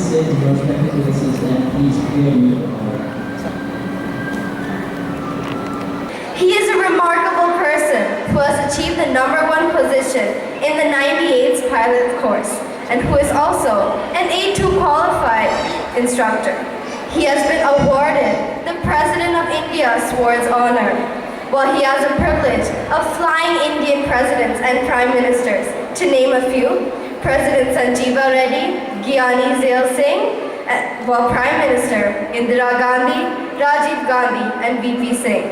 say to your respective witnesses that please clear me. He is a remarkable person who has achieved the #1 position in the 98th pilot course and who is also an A2 qualified instructor. He has been awarded the President of India Swords Honor, while he has the privilege of flying Indian presidents and prime ministers. To name a few, President Sanjeeva Reddy, Gyani Zail Singh, while Prime Minister Indira Gandhi, Rajiv Gandhi, and VP Singh.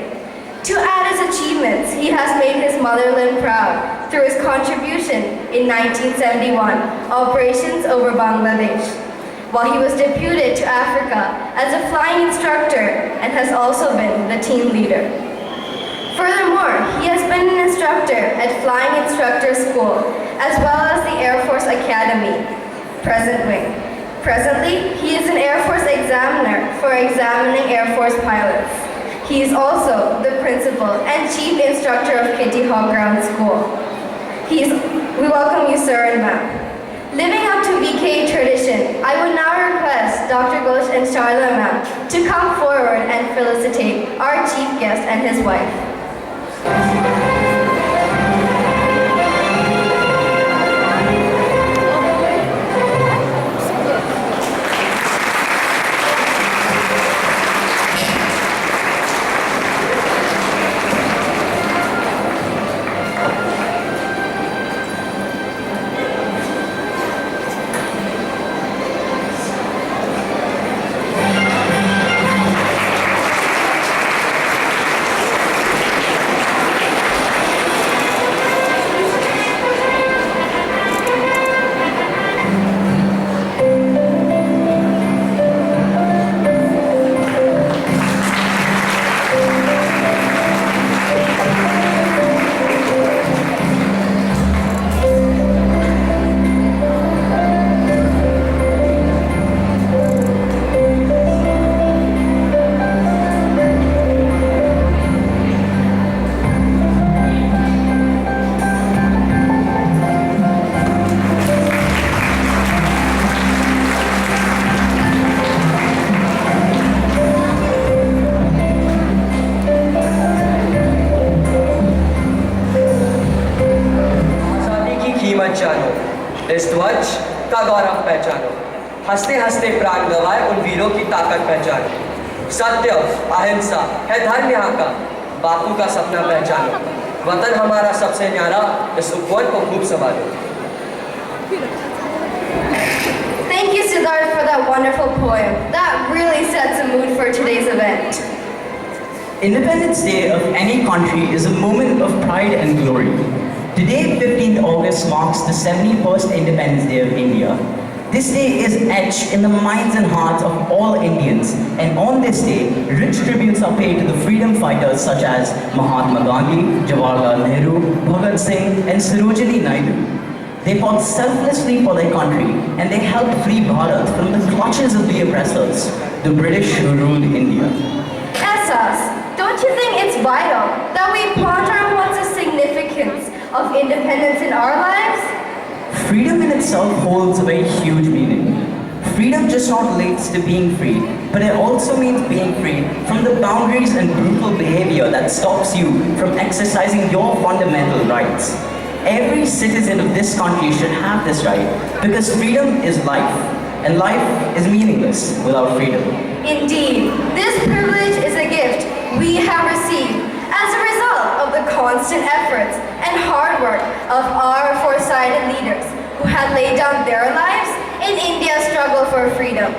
To add his achievements, he has made his motherland proud through his contribution in 1971 operations over Bangladesh, while he was deputed to Africa as a flying instructor and has also been the team leader. Furthermore, he has been an instructor at Flying Instructor School as well as the Air Force Academy, Present Wing. Presently, he is an Air Force examiner for examining Air Force pilots. He is also the principal and chief instructor of Kitty Hawk Ground School. We welcome you, sir and ma'am. Living up to VK tradition, I would now request Dr. Ghosh and Sharla ma'am to come forward and felicitate our chief guest and his wife. इस ध्वज का गौरव पहचानो, हंसते हंसते प्राण गवाए उन वीरों की ताकत पहचानो। सत्य अहिंसा है धर्म यहाँ का, बापू का सपना पहचानो। वतन हमारा सबसे न्यारा, इस उपवन को खूब संभालो। Thank you, Siddharth, for that wonderful poem. That really sets the mood for today's event. Independence Day of any country is a moment of pride and glory. Today, 15th August, marks the 71st Independence Day of India. This day is etched in the minds and hearts of all Indians, and on this day, rich tributes are paid to the freedom fighters such as Mahatma Gandhi, Jawaharlal Nehru, Bhagat Singh, and Sarojini Naidu. They fought selflessly for their country, and they helped free Bharat from the clutches of the oppressors, the British who ruled India. Essas, don't you think it's vital that we ponder on what's the significance of independence in our lives? Freedom in itself holds a very huge meaning. Freedom just not relates to being free, but it also means being free from the boundaries and brutal behavior that stops you from exercising your fundamental rights. Every citizen of this country should have this right, because freedom is life, and life is meaningless without freedom. Indeed, this privilege is a gift we have received as a result of the constant efforts and hard work of our foresighted leaders who had laid down their lives in India's struggle for freedom.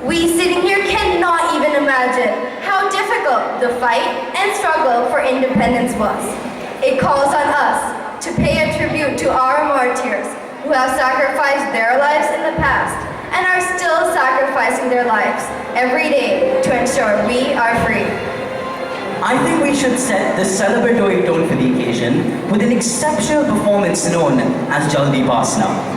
We sitting here cannot even imagine how difficult the fight and struggle for independence was. It calls on us to pay a tribute to our martyrs who have sacrificed their lives in the past and are still sacrificing their lives every day to ensure we are free. I think we should set the celebratory tone for the occasion with an exceptional performance known as Jaldi Basna.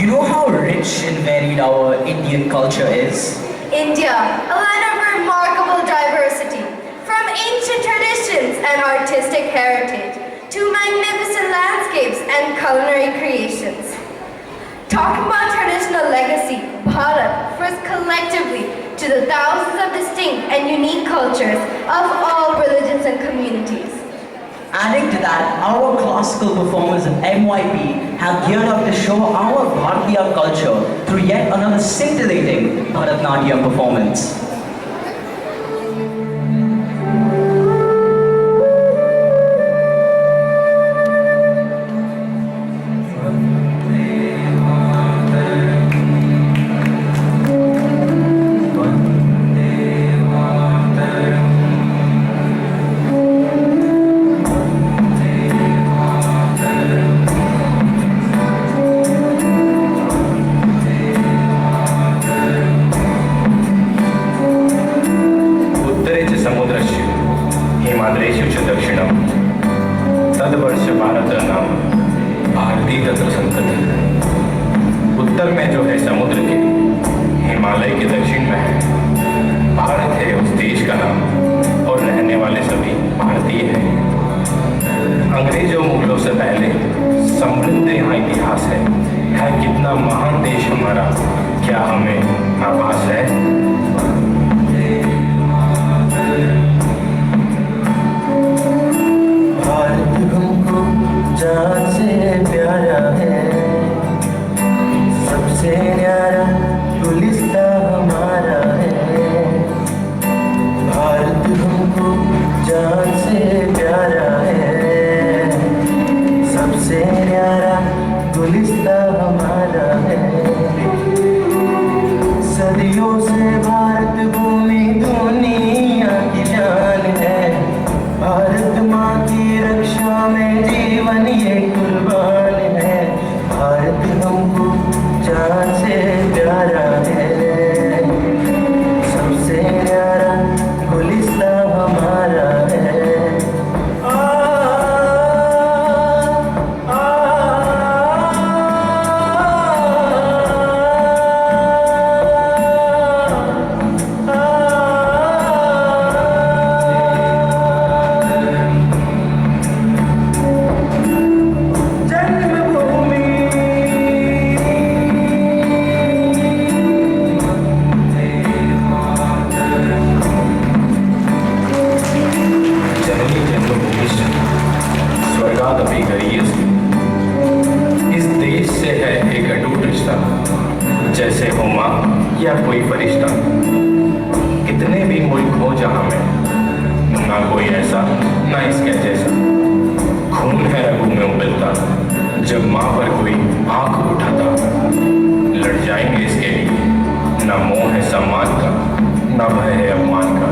You know how rich and varied our Indian culture is? India, a land of remarkable diversity, from ancient traditions and artistic heritage to magnificent landscapes and culinary creations. Talking about traditional legacy, Bharat refers collectively to the thousands of distinct and unique cultures of all religions and communities. Adding to that, our classical performers of MYP have geared up to show our Bharatiya culture through yet another scintillating Bharatnatyam performance. हिमाद्रेषु च दक्षिणं तद्वर्ष भारत नाम भारती तत्र संतति। उत्तर में जो है समुद्र के, हिमालय के दक्षिण में है भारत है उस देश का नाम, और रहने वाले सभी भारतीय हैं। अंग्रेजों मुगलों से पहले समृद्ध यहाँ इतिहास है कितना महान देश हमारा, क्या हमें आभास है? भारत हमको जान से प्यारा है, सबसे न्यारा गुलिस्ता हमारा है। भारत हमको जान से प्यारा है, सबसे न्यारा गुलिस्ता हमारा है। सदियों से भारत भूमि दुनिया की जान है, भारत माँ की रक्षा में जीवन ये कुर्बान है। भारत हमको जान से प्यारा है, सबसे प्यारा गुलिस्ता हमारा है। इस देश से है एक अटूट रिश्ता, जैसे हो माँ या कोई फरिश्ता। कितने भी मुल्क हो जहाँ में, ना कोई ऐसा ना इसके जैसा। खून है रगों में उबलता, जब माँ पर कोई आंख उठाता। लड़ जाएंगे इसके लिए, ना मोह है सम्मान का, ना भय है अपमान का।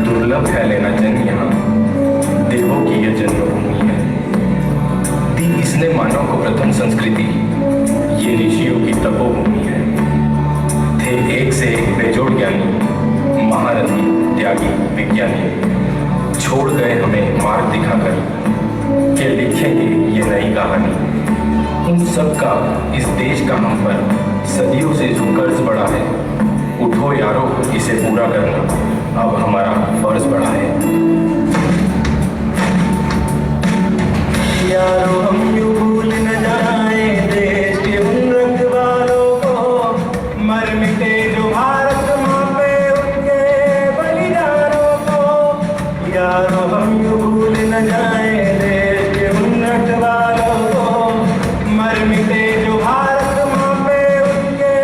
दुर्लभ है लेना जन्म यहाँ, देवों की यह जन्मभूमि है। दी इसने मानव को प्रथम संस्कृति, ये ऋषियों की तपोभूमि है। थे एक से एक बेजोड़ ज्ञानी, महारथी, त्यागी, विज्ञानी। छोड़ गए हमें मार्ग दिखाकर, कि लिखेंगे ये नई कहानी। उन सब का इस देश का हम पर सदियों से जो कर्ज बढ़ा है, उठो यारो इसे पूरा करना अब हमारा फर्ज बढ़ा है। यारो हम यूं भूल न जाए देश के उन रखवालों को, मर मिटे जो भारत माँ पे उनके बलिदानों को। यारो हम यूं भूल न जाए देश के उन रखवालों को, मर मिटे जो भारत माँ पे उनके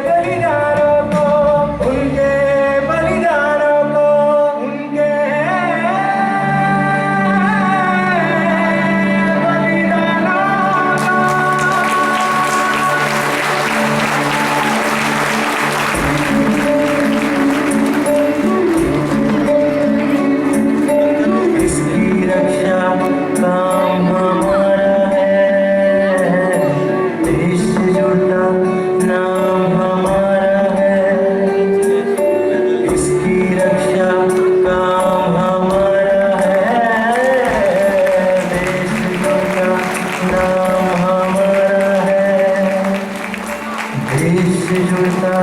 बलिदानों को, उनके बलिदानों को, उनके इसकी रक्षा काम हमारा है, देश से जुड़ता नाम हमारा है। इसकी रक्षा काम हमारा है, देश से जुड़ता नाम हमारा है, देश से जुड़ता।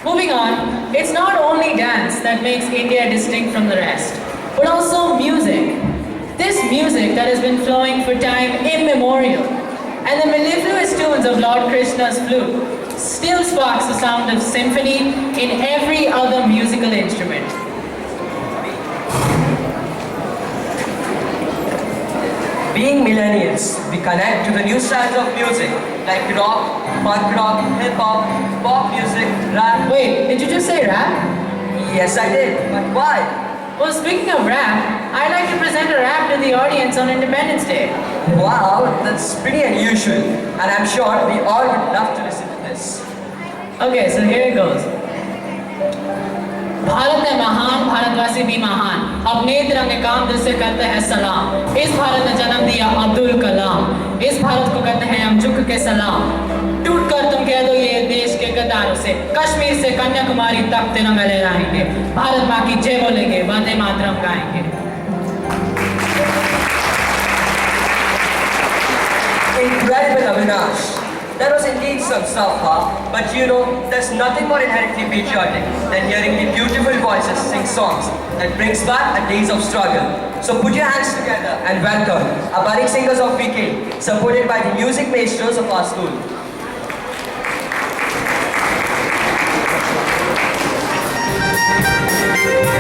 Moving on, it's not only dance that makes India distinct from the rest, but also music. This music that has been flowing for time immemorial, and the mellifluous tunes of Lord Krishna's flute still sparks the sound of symphony in every other musical instrument. Being millennials, we connect to the new styles of music like rock, punk rock, hip hop, pop music, rap. Wait, did you just say rap? Yes, I did. But why? Well, speaking of rap, I'd like to present a rap to the audience on Independence Day. Wow, that's pretty unusual. And I'm sure we all would love to listen to this. Okay, so here it goes. Bharat है महान, भारतवासी भी महान, अपने तिरंगे काम दिल से करते हैं सलाम। इस भारत ने जन्म दिया अब्दुल कलाम, इस भारत को कहते हैं हम झुक के सलाम। टूट कर तुम कह दो ये देश के गद्दारों से, कश्मीर से कन्याकुमारी तक तिरंगा लहराएंगे, भारत माँ की जय बोलेंगे, वंदे मातरम गाएंगे। Incredible, Avinash. That was indeed some stuff, huh? But you know, there's nothing more inherently patriotic than hearing the beautiful voices sing songs that brings back the days of struggle. So put your hands together and welcome our budding singers of PK, supported by the music maestros of our school. Thank you.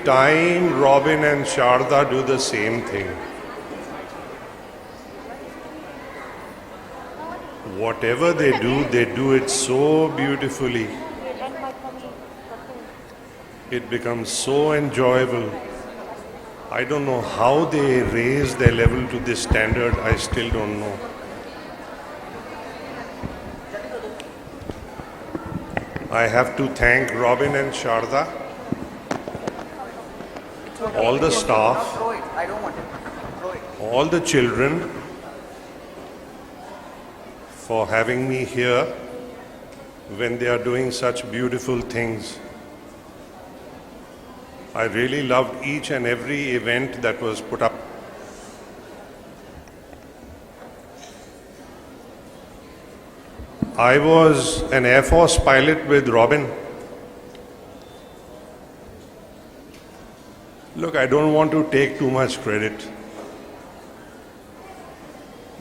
time Robin and Sharda do the same thing. Whatever they do it so beautifully. It becomes so enjoyable. I don't know how they raise their level to this standard. I still don't know. I have to thank Robin and Sharda, all the staff, all the children for having me here when they are doing such beautiful things. I really loved each and every event that was put up. I was an Air Force pilot with Robin. Look, I don't want to take too much credit.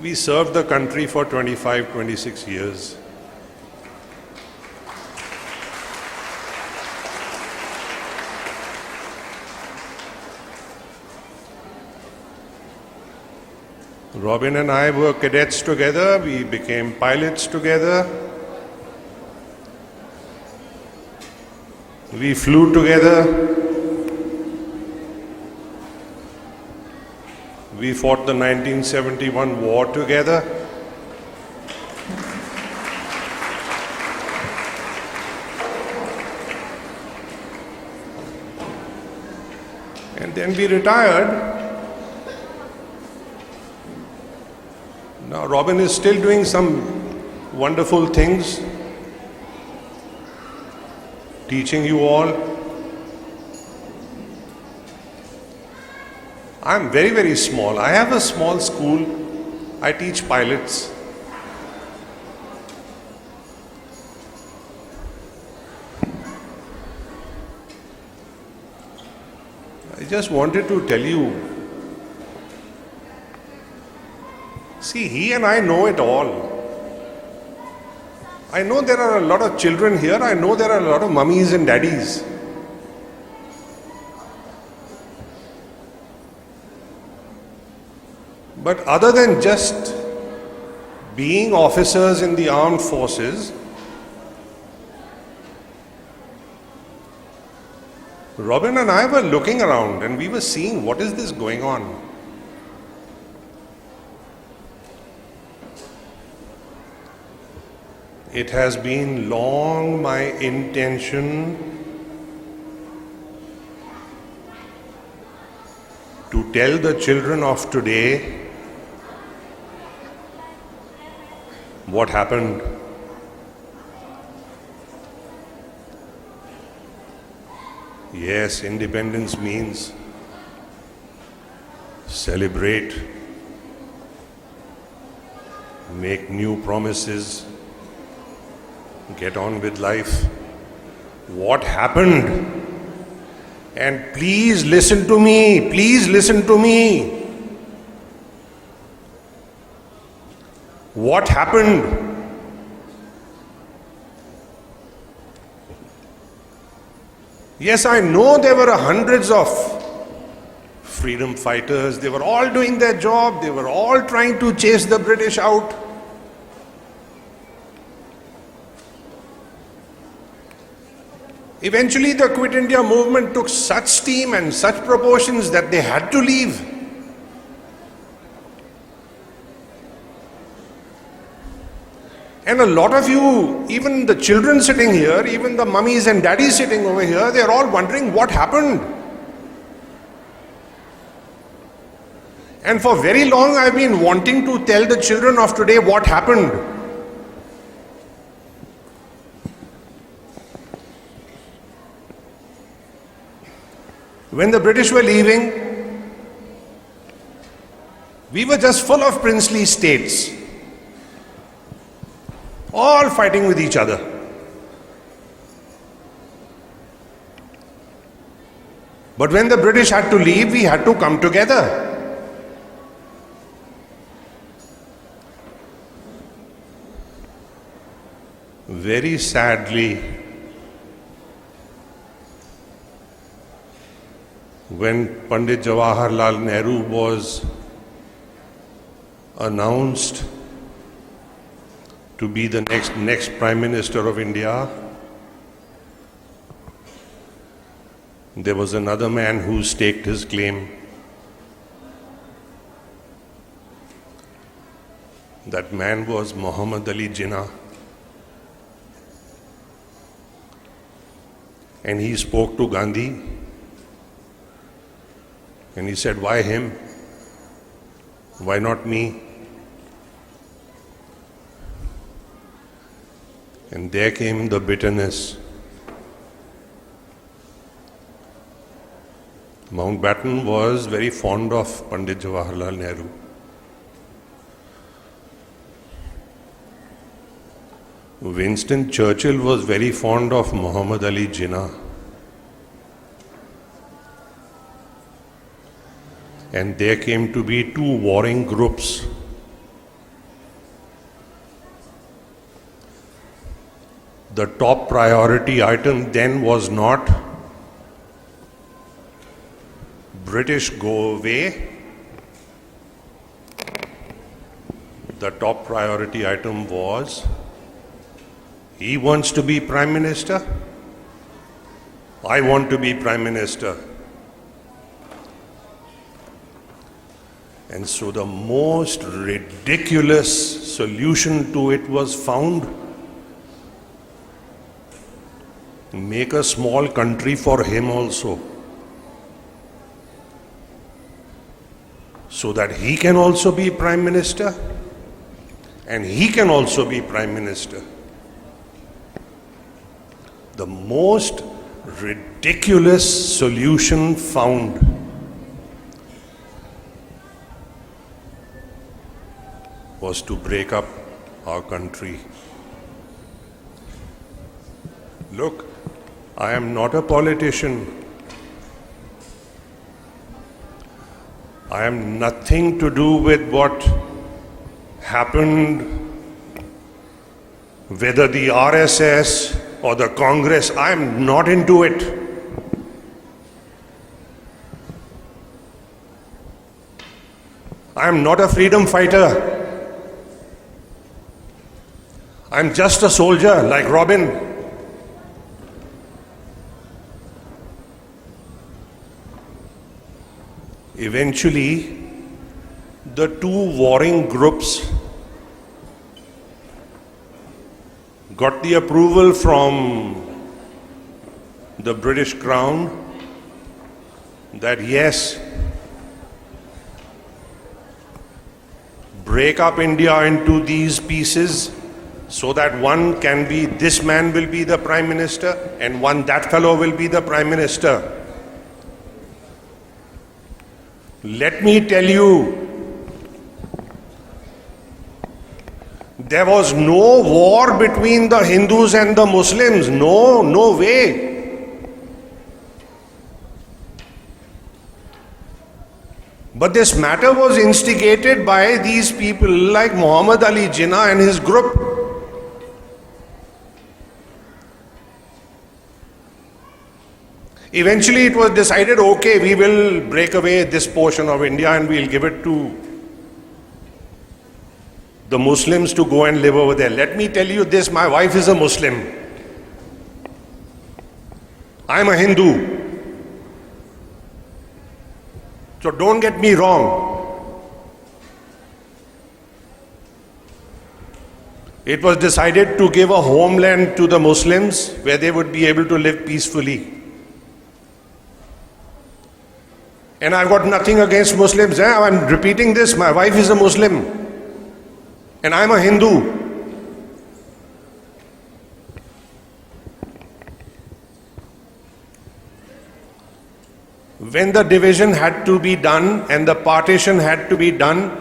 We served the country for 25, 26 years. Robin and I were cadets together, we became pilots together, we flew together, we fought the 1971 war together. And then we retired. Now Robin is still doing some wonderful things, teaching you all. I'm very, very small. I have a small school. I teach pilots. I just wanted to tell you, see, he and I know it all. I know there are a lot of children here. I know there are a lot of mummies and daddies. But other than just being officers in the armed forces, Robin and I were looking around and we were seeing what is this going on. It has been long my intention to tell the children of today what happened. Yes, independence means celebrate, make new promises, get on with life. What happened? And please listen to me, please listen to me. What happened? Yes, I know there were hundreds of freedom fighters. They were all doing their job. They were all trying to chase the British out. Eventually, the Quit India movement took such steam and such proportions that they had to leave. And a lot of you, even the children sitting here, even the mummies and daddies sitting over here, they're all wondering what happened. And for very long, I've been wanting to tell the children of today what happened. When the British were leaving, we were just full of princely states, all fighting with each other. But when the British had to leave, we had to come together. Very sadly, when Pandit Jawaharlal Nehru was announced to be the next Prime Minister of India, there was another man who staked his claim. That man was Muhammad Ali Jinnah. And he spoke to Gandhi and he said, "Why him? Why not me?" And there came the bitterness. Mountbatten was very fond of Pandit Jawaharlal Nehru. Winston Churchill was very fond of Muhammad Ali Jinnah. And there came to be two warring groups. The top priority item then was not British go away. The top priority item was, he wants to be Prime Minister, I want to be Prime Minister. And so the most ridiculous solution to it was found. Make a small country for him also, so that he can also be Prime Minister and he can also be Prime Minister. The most ridiculous solution found. Was to break up our country. Look, I am not a politician. I am nothing to do with what happened, whether the RSS or the Congress. I am not into it. I am not a freedom fighter. I'm just a soldier like Robin. Eventually, the two warring groups got the approval from the British Crown that yes, break up India into these pieces, so that one can be, this man will be the Prime Minister and one, that fellow will be the Prime Minister. Let me tell you, there was no war between the Hindus and the Muslims. No way. But this matter was instigated by these people like Muhammad Ali Jinnah and his group. Eventually it was decided, okay, we will break away this portion of India and we'll give it to the Muslims to go and live over there. Let me tell you this, my wife is a Muslim. I'm a Hindu. So don't get me wrong. It was decided to give a homeland to the Muslims where they would be able to live peacefully. And I've got nothing against Muslims. I'm repeating this, my wife is a Muslim and I'm a Hindu. When the division had to be done and the partition had to be done,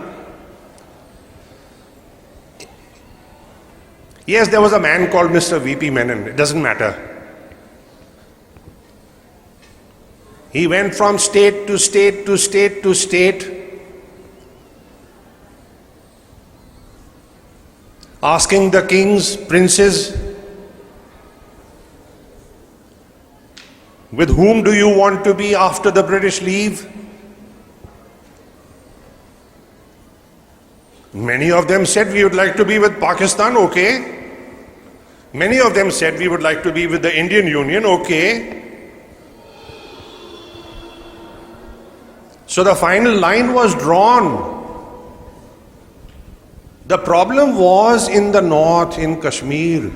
yes, there was a man called Mr. V.P. Menon, it doesn't matter. He went from state to state to state to state, asking the kings, princes, With whom do you want to be after the British leave? Many of them said we would like to be with Pakistan, okay. Many of them said we would like to be with the Indian Union, okay. So the final line was drawn. The problem was in the north, in Kashmir.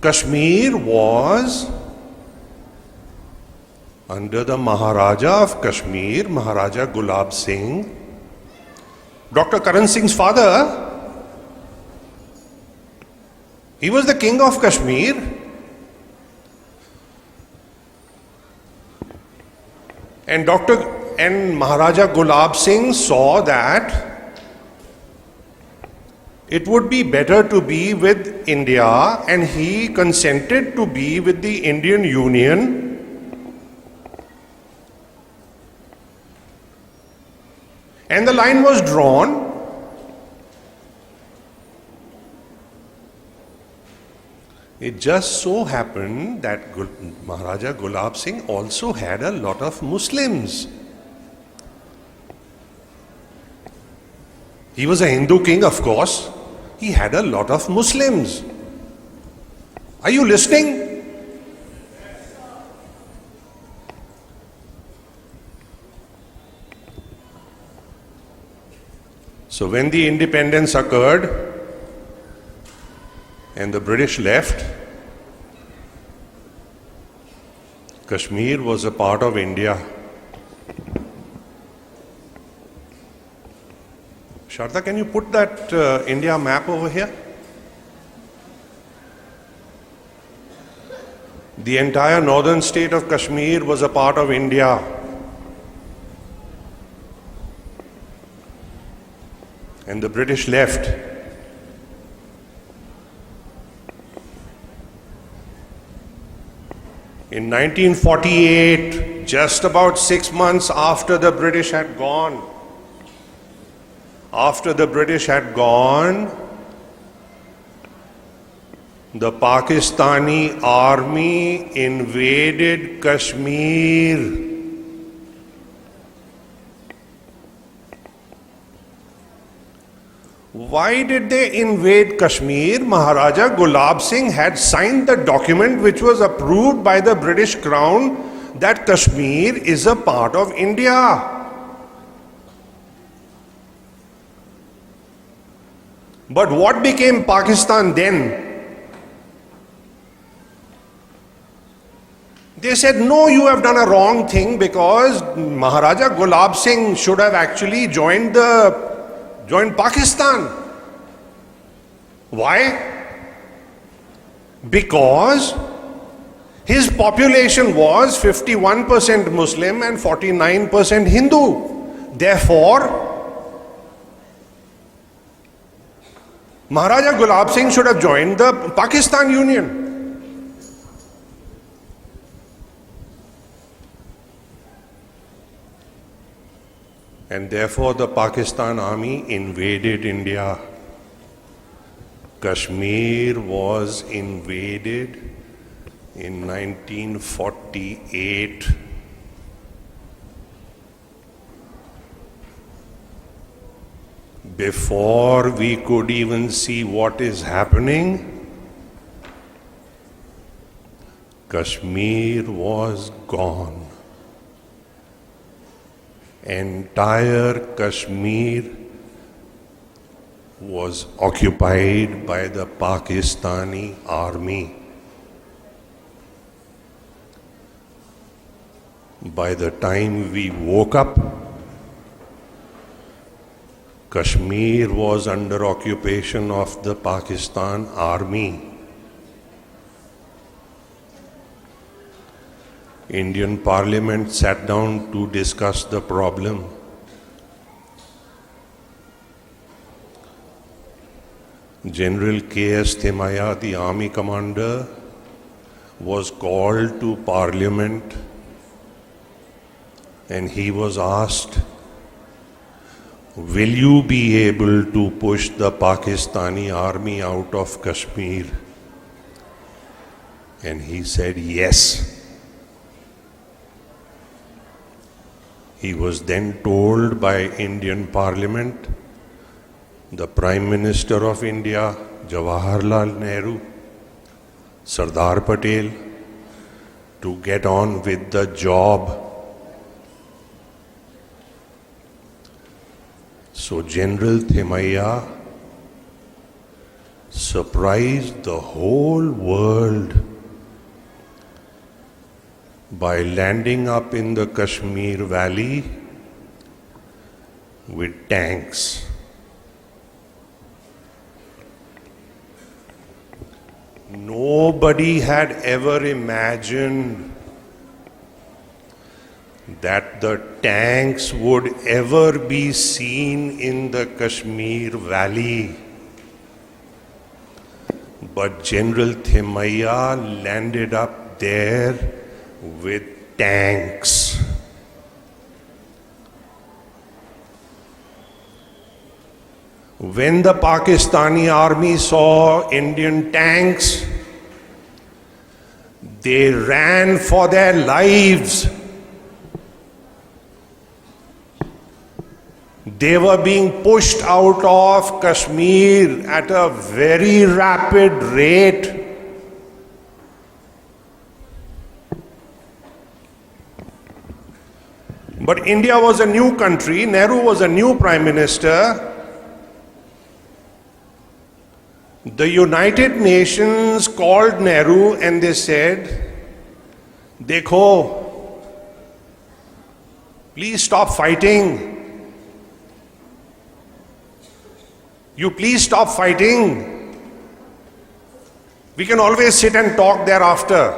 Kashmir was under the Maharaja of Kashmir, Maharaja Gulab Singh. Dr. Karan Singh's father, he was the king of Kashmir. And Maharaja Gulab Singh saw that it would be better to be with India, and he consented to be with the Indian Union. And the line was drawn. It just so happened that Maharaja Gulab Singh also had a lot of Muslims. He was a Hindu king, of course. He had a lot of Muslims. Are you listening? So when the independence occurred and the British left, Kashmir was a part of India. Sharda, can you put that India map over here? The entire northern state of Kashmir was a part of India. And the British left. In 1948, just about 6 months after the British had gone, the Pakistani army invaded Kashmir. Why did they invade Kashmir? Maharaja Gulab Singh had signed the document which was approved by the British Crown that Kashmir is a part of India. But what became Pakistan then? They said, no, you have done a wrong thing, because Maharaja Gulab Singh should have actually joined Pakistan. Why? Because his population was 51% Muslim and 49% Hindu. Therefore, Maharaja Gulab Singh should have joined the Pakistan Union. And therefore the Pakistan army invaded India. Kashmir was invaded in 1948. Before we could even see what is happening, Kashmir was gone. Entire Kashmir was occupied by the Pakistani army. By the time we woke up, Kashmir was under occupation of the Pakistan army. Indian Parliament sat down to discuss the problem. General K.S. Thimaya, the army commander, was called to Parliament, and he was asked, will you be able to push the Pakistani army out of Kashmir? And he said yes. He was then told by Indian Parliament, the Prime Minister of India, Jawaharlal Nehru, Sardar Patel, to get on with the job. So General Thimayya surprised the whole world by landing up in the Kashmir Valley with tanks. Nobody had ever imagined that the tanks would ever be seen in the Kashmir Valley. But General Thimayya landed up there with tanks. When the Pakistani army saw Indian tanks, they ran for their lives. They were being pushed out of Kashmir at a very rapid rate. But India was a new country, Nehru was a new Prime Minister. The United Nations called Nehru and they said, "Dekho, please stop fighting. You please stop fighting. We can always sit and talk thereafter."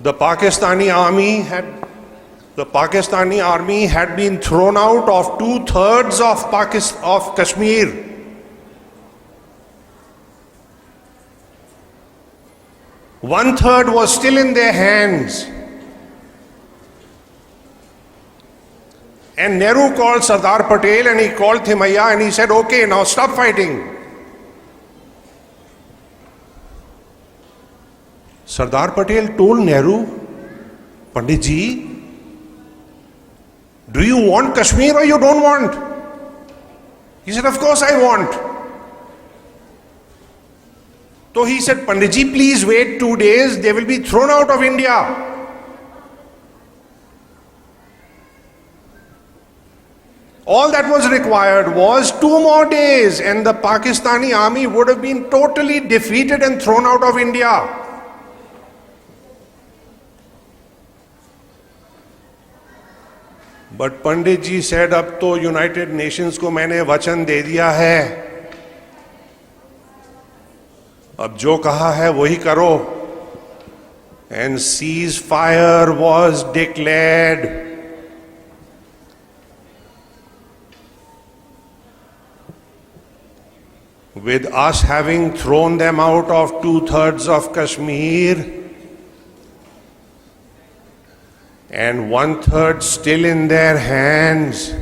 The Pakistani army had been thrown out of 2/3 of Kashmir. One-third was still in their hands. And Nehru called Sardar Patel and he called Thimayya and he said, "Okay, now stop fighting." Sardar Patel told Nehru, "Pandit ji, do you want Kashmir or you don't want?" He said, "Of course I want." So he said, "Pandit ji, please wait 2 days, they will be thrown out of India." All that was required was 2 more days and the Pakistani army would have been totally defeated and thrown out of India. But Pandit ji said, "अब तो United Nations को मैंने वचन दे दिया है, अब जो कहा है वही करो." And ceasefire was declared. With us having thrown them out of 2/3 of Kashmir and 1/3 still in their hands,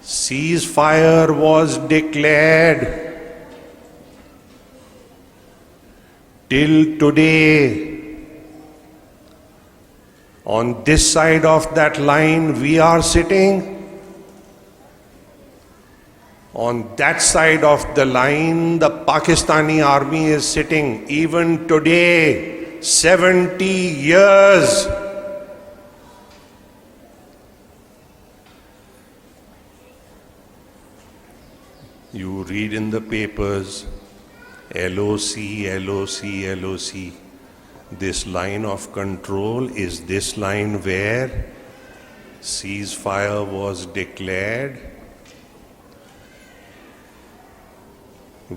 ceasefire was declared. Till today, on this side of that line we are sitting, on that side of the line the Pakistani army is sitting. Even today, 70 years. You read in the papers, LOC, LOC, LOC. This line of control is this line where ceasefire was declared.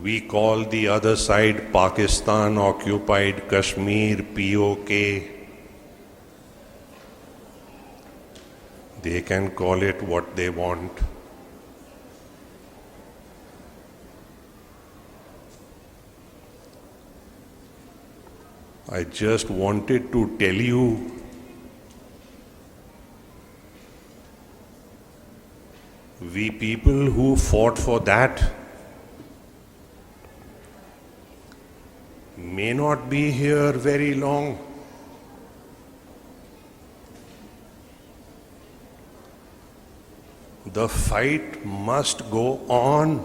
We call the other side Pakistan occupied Kashmir, POK. They can call it what they want. I just wanted to tell you we people who fought for that, may not be here very long. The fight must go on.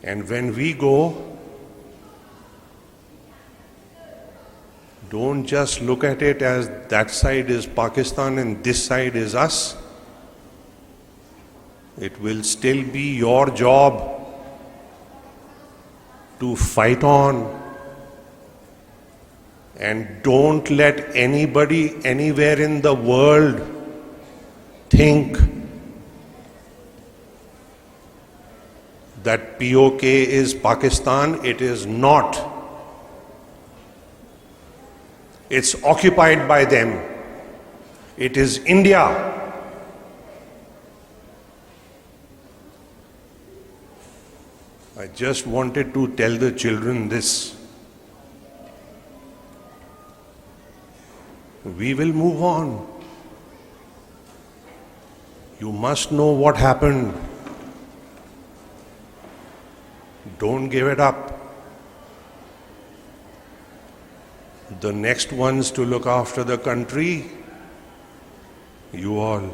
And when we go, don't just look at it as that side is Pakistan and this side is us. It will still be your job to fight on. And don't let anybody anywhere in the world think that POK is Pakistan. It is not. It's occupied by them. It is India. I just wanted to tell the children this. We will move on. You must know what happened. Don't give it up. The next ones to look after the country, you all.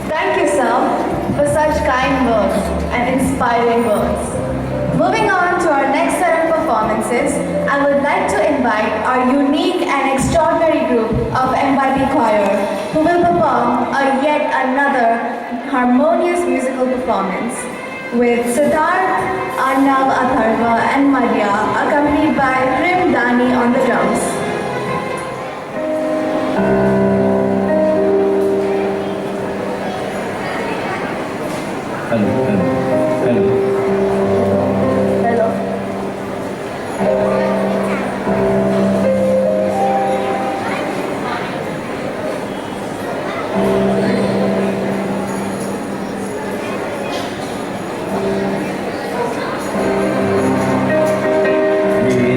Thank you, sir, for such kind words and inspiring words. Moving on to our next set of performances, I would like to invite our unique and extraordinary group of MYP Choir, who will perform yet another harmonious musical performance with Siddharth, Arnav Atharva and Madhya, accompanied by Prim Dani on the drums. Hello.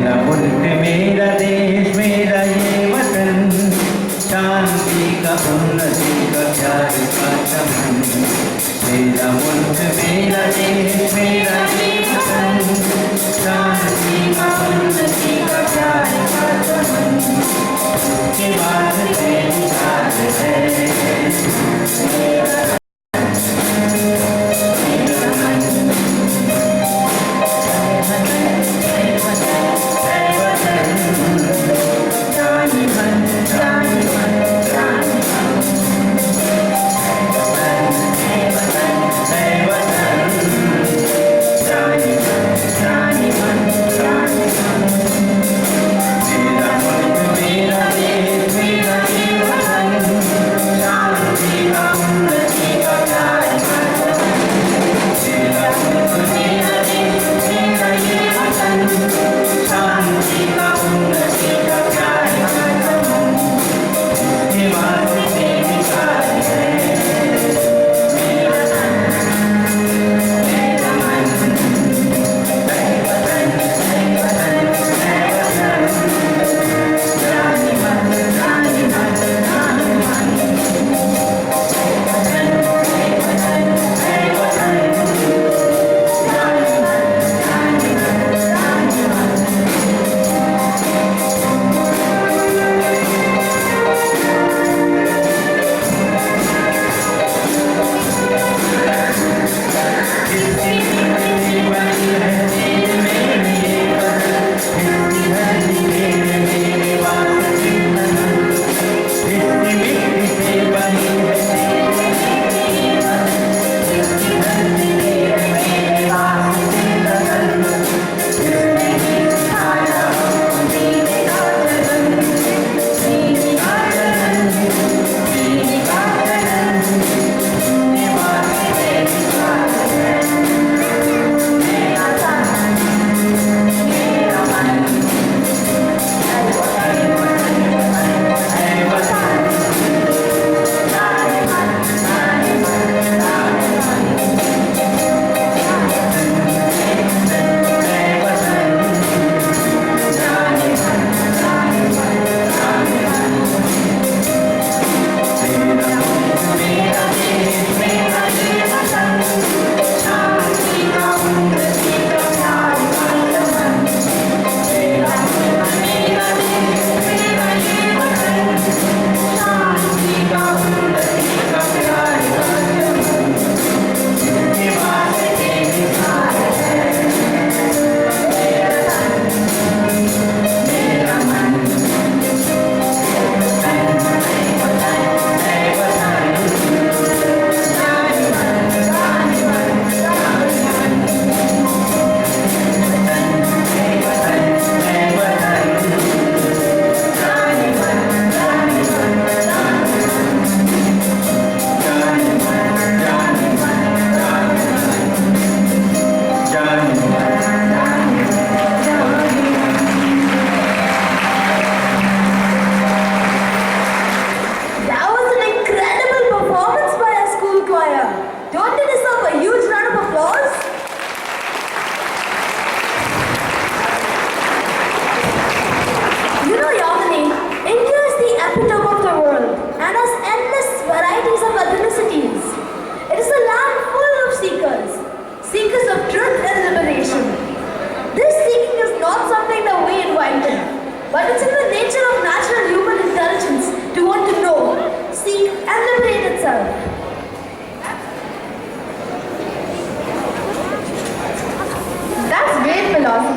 मेरा मुल्क मेरा देश मेरा ये वतन शांति का उन्नति का प्यार का चमन मेरा मुल्क मेरा देश मेरा ये वतन शांति का उन्नति का प्यार का चमन के बाद तेरी याद है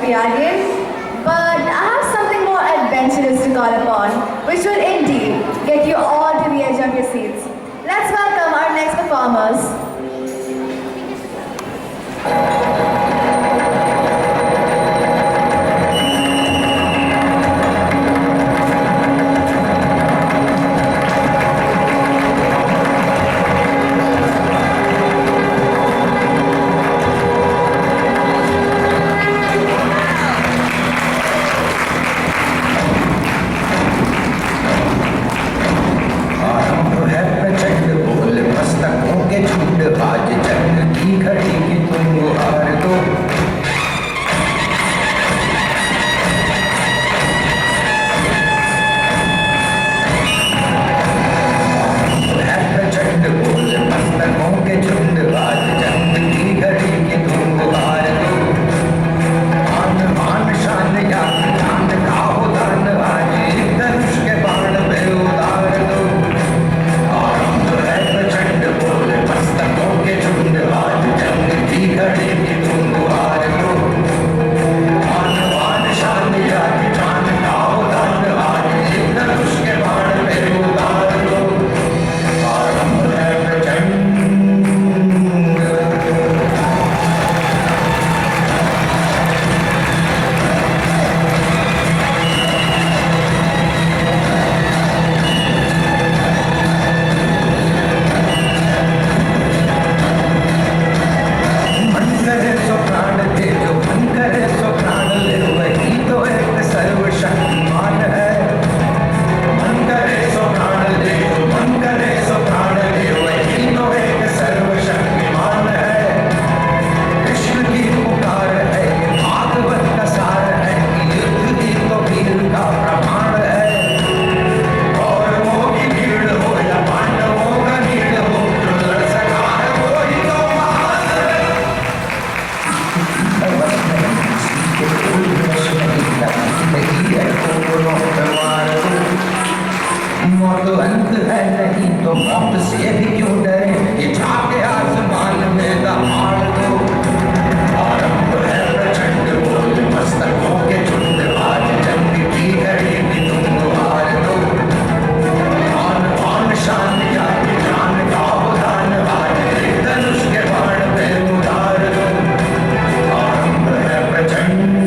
Piaget, but I have something more adventurous to call upon, which will indeed get you all to the edge of your seats. Let's welcome our next performers. आरंभ है प्रचंड बोल मस्तकों के झुंड आज जंग की घड़ी की तुम हार दो आरंभ है प्रचंड बोल मस्तकों के झुंड आज जंग की घड़ी की तुम हार दो मान मान शान या चांद का हो दान आज धनुष के बाण पे उतार दो आरंभ है प्रचंड बोल मस्तकों के झुंड आज जंग की घड़ी की तुम हार दो मान मान शान या चांद का हो दान आज धनुष के बाण पे उतार दो आरंभ है प्रचंड मन करे सो प्राण दे जो मन करे सो प्राण ले वही तो एक सर्वशक्तिमान है मन करे सो प्राण दे जो मन करे सो प्राण ले वही तो एक सर्वशक्तिमान है कृष्ण की पुकार है ये भागवत का सार है कि युद्ध की तो वीर का प्रमाण है कौरवों की भीड़ हो या पांडवों का नीड़ हो जो लड़ सका है वही तो महान है मौत अंत है नहीं तो मौत से भी क्यों डरे ये जाके आसमान में दहाड़ दो आरंभ है प्रचंड बोल मस्तकों के झुंड आज जंग की घड़ी की तुम हार दो मान मान शान या जान का उदान आज धनुष के बाण पे उतार दो आरंभ है प्रचंड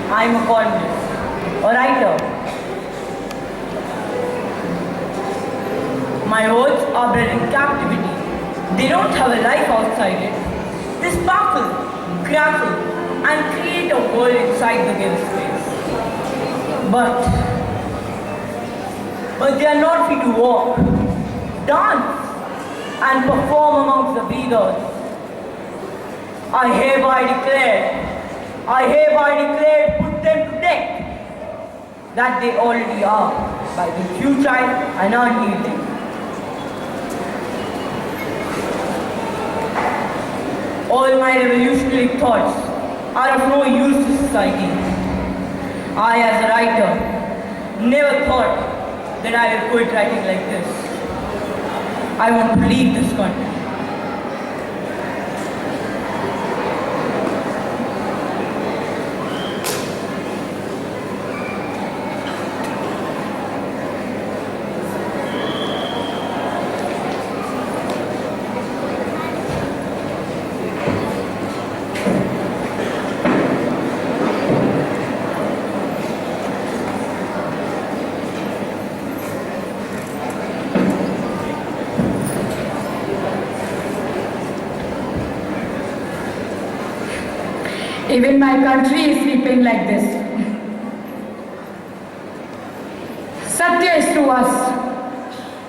I'm a columnist, a writer. My words are bred in captivity. They don't have a life outside it. They sparkle, crackle, and create a world inside the given space. But they are not free to walk, dance, and perform amongst the breathers. I hereby declare, put them to death, that they already are, by being futile and unyielding. All my revolutionary thoughts are of no use to society. I, as a writer, never thought that I would quit writing like this. I want to leave this country. Even my country is sleeping like this. Satya is to us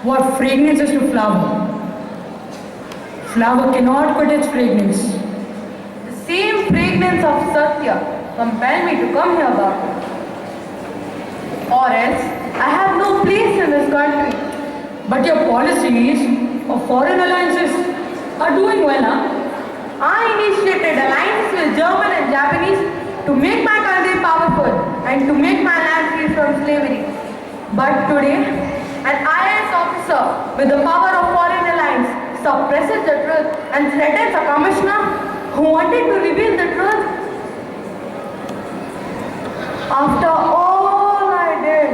what fragrance is to flower. Flower cannot quit its fragrance. The same fragrance of Satya compelled me to come here, Bapu. Or else, I have no place in this country. But your policies of foreign alliances are doing well, huh? I initiated alliances with German and Japanese to make my country powerful and to make my land free from slavery. But today, an IAS officer with the power of foreign alliance suppresses the truth and threatens a commissioner who wanted to reveal the truth. After all I did,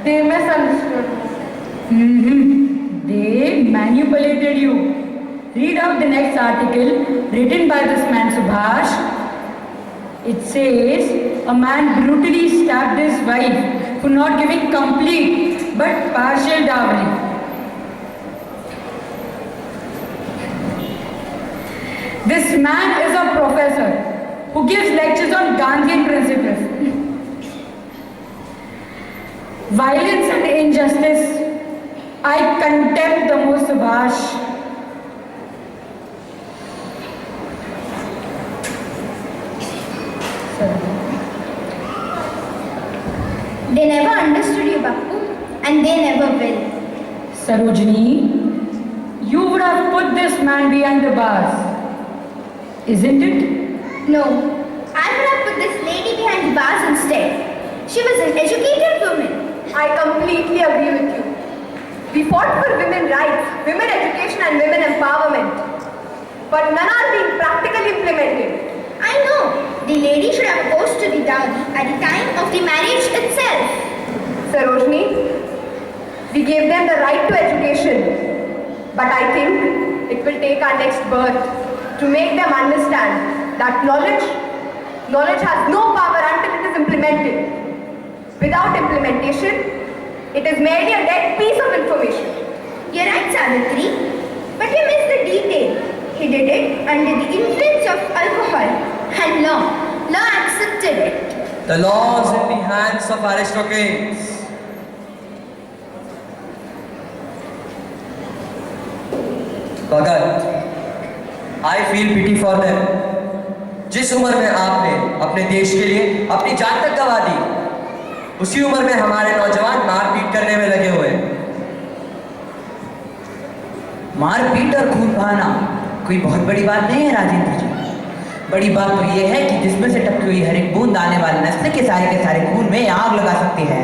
they misunderstood me. They manipulated you. Read out the next article written by this man Subhash. It says a man brutally stabbed his wife for not giving complete but partial dowry. This man is a professor who gives lectures on Gandhian principles. Violence and injustice, I condemn the most, Subhash. They never understood you, Bapu, and they never will. Sarojini, you would have put this man behind the bars, isn't it? No, I would have put this lady behind the bars instead. She was an educated woman. I completely agree with you. We fought for women's rights, women education and women empowerment. But none are being practically implemented. I know. The lady should have opposed to the dowry at the time of the marriage itself. Sarojini, we gave them the right to education. But I think it will take our next birth to make them understand that knowledge has no power until it is implemented. Without implementation, it is merely a dead piece of information. You're right, Savitri. But we missed the detail. He did it under the influence of alcohol. And law accepted it. The law is in the hands of aristocrats. Bhagat, I feel pity for them. जिस उम्र में आपने अपने देश के लिए अपनी जान तक गंवा दी, उसी उम्र में हमारे नौजवान मारपीट करने में लगे हुए हैं। मारपीट और खून बहाना कोई बहुत बड़ी बात नहीं है राजेंद्र जी। बड़ी बात तो ये है कि जिसमें से टपकी हुई हर एक बूंद आने वाले नस्ल के सारे खून में आग लगा सकती है।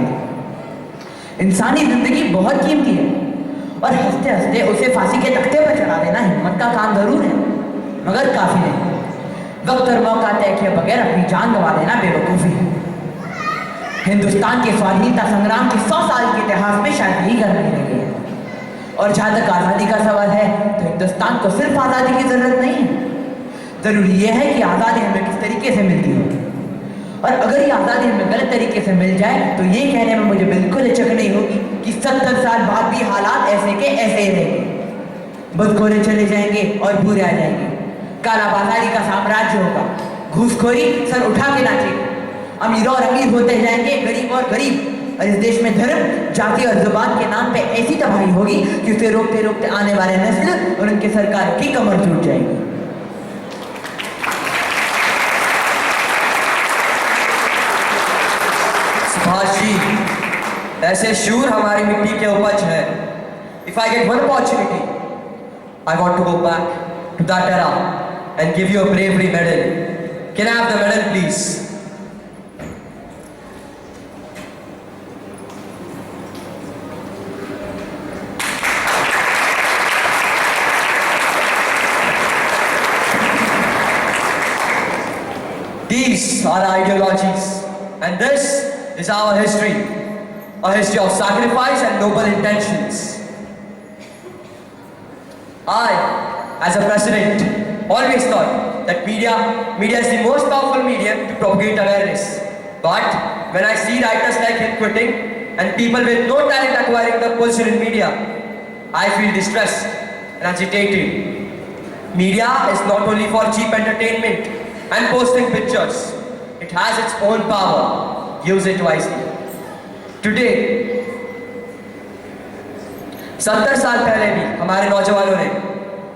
इंसानी जिंदगी बहुत कीमती है और हंसते हंसते उसे फांसी के तख्ते पर चढ़ा देना हिम्मत का काम जरूर है, मगर काफी नहीं। वक्त और मौका तय किए बगैर अपनी जान गंवा देना बेवकूफ़ी है। हिंदुस्तान के स्वाधीनता संग्राम के 100 साल के इतिहास में शायद यही करने लगे हैं। और जहाँ तक आज़ादी का सवाल है तो हिंदुस्तान को सिर्फ आज़ादी की ज़रूरत नहीं है, ज़रूरी यह है कि आज़ादी हमें किस तरीके से मिलती हो। और अगर ये आज़ादी हमें गलत तरीके से मिल जाए तो ये कहने में मुझे बिल्कुल हिचक नहीं होगी कि 70 साल बाद भी हालात ऐसे के ऐसे ही रहेंगे। बदखोरे चले जाएंगे और बुरे आ जाएंगे, काला बाजारी का साम्राज्य होगा, घूसखोरी सर उठा के नाचेगी, अमीर और अमीर होते जाएंगे, गरीब और गरीब। और इस देश में धर्म, जाति और जुबान के नाम पे ऐसी तबाही होगी कि उसे रोकते रोकते आने वाले नस्ल और उनके सरकार की कमर टूट जाएगी। सुभाष जी, ऐसे शूर हमारी मिट्टी के उपज है। If I get one opportunity, I want to go back to that era and give you a bravery medal. Can I have the medal, please? These are our ideologies, and this is our history, a history of sacrifice and noble intentions. I, as a president, always thought that media is the most powerful medium to propagate awareness. But when I see writers like him quitting and people with no talent acquiring the position in media, I feel distressed and agitated. Media is not only for cheap entertainment and posting pictures. It has its own power. Use it wisely. Today, 70 साल पहले भी हमारे नौजवानों ने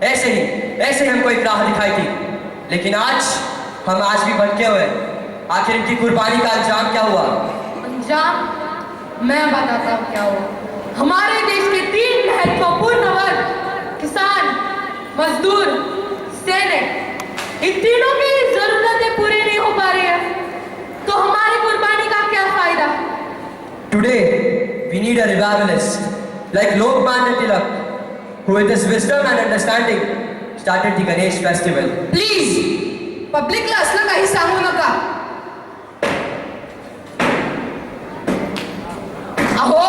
ऐसे ही हमको एक राह दिखाई थी, लेकिन आज हम भी भटके हुए हैं। आखिर इनकी कुर्बानी का अंजाम क्या हुआ? अंजाम मैं बताता हूँ क्या हुआ। हमारे देश के 3 महत्वपूर्ण वर्ग, किसान, मजदूर, सैनिक, इन तीनों की जरूरतें पूरी नहीं हो पा रही है, तो हमारी कुर्बानी का क्या फायदा? Today, we need a revivalist like Lokmanya Tilak, who with his wisdom and understanding started the Ganesh festival. Please पब्लिकला असलं काही सांगू नका. अहो,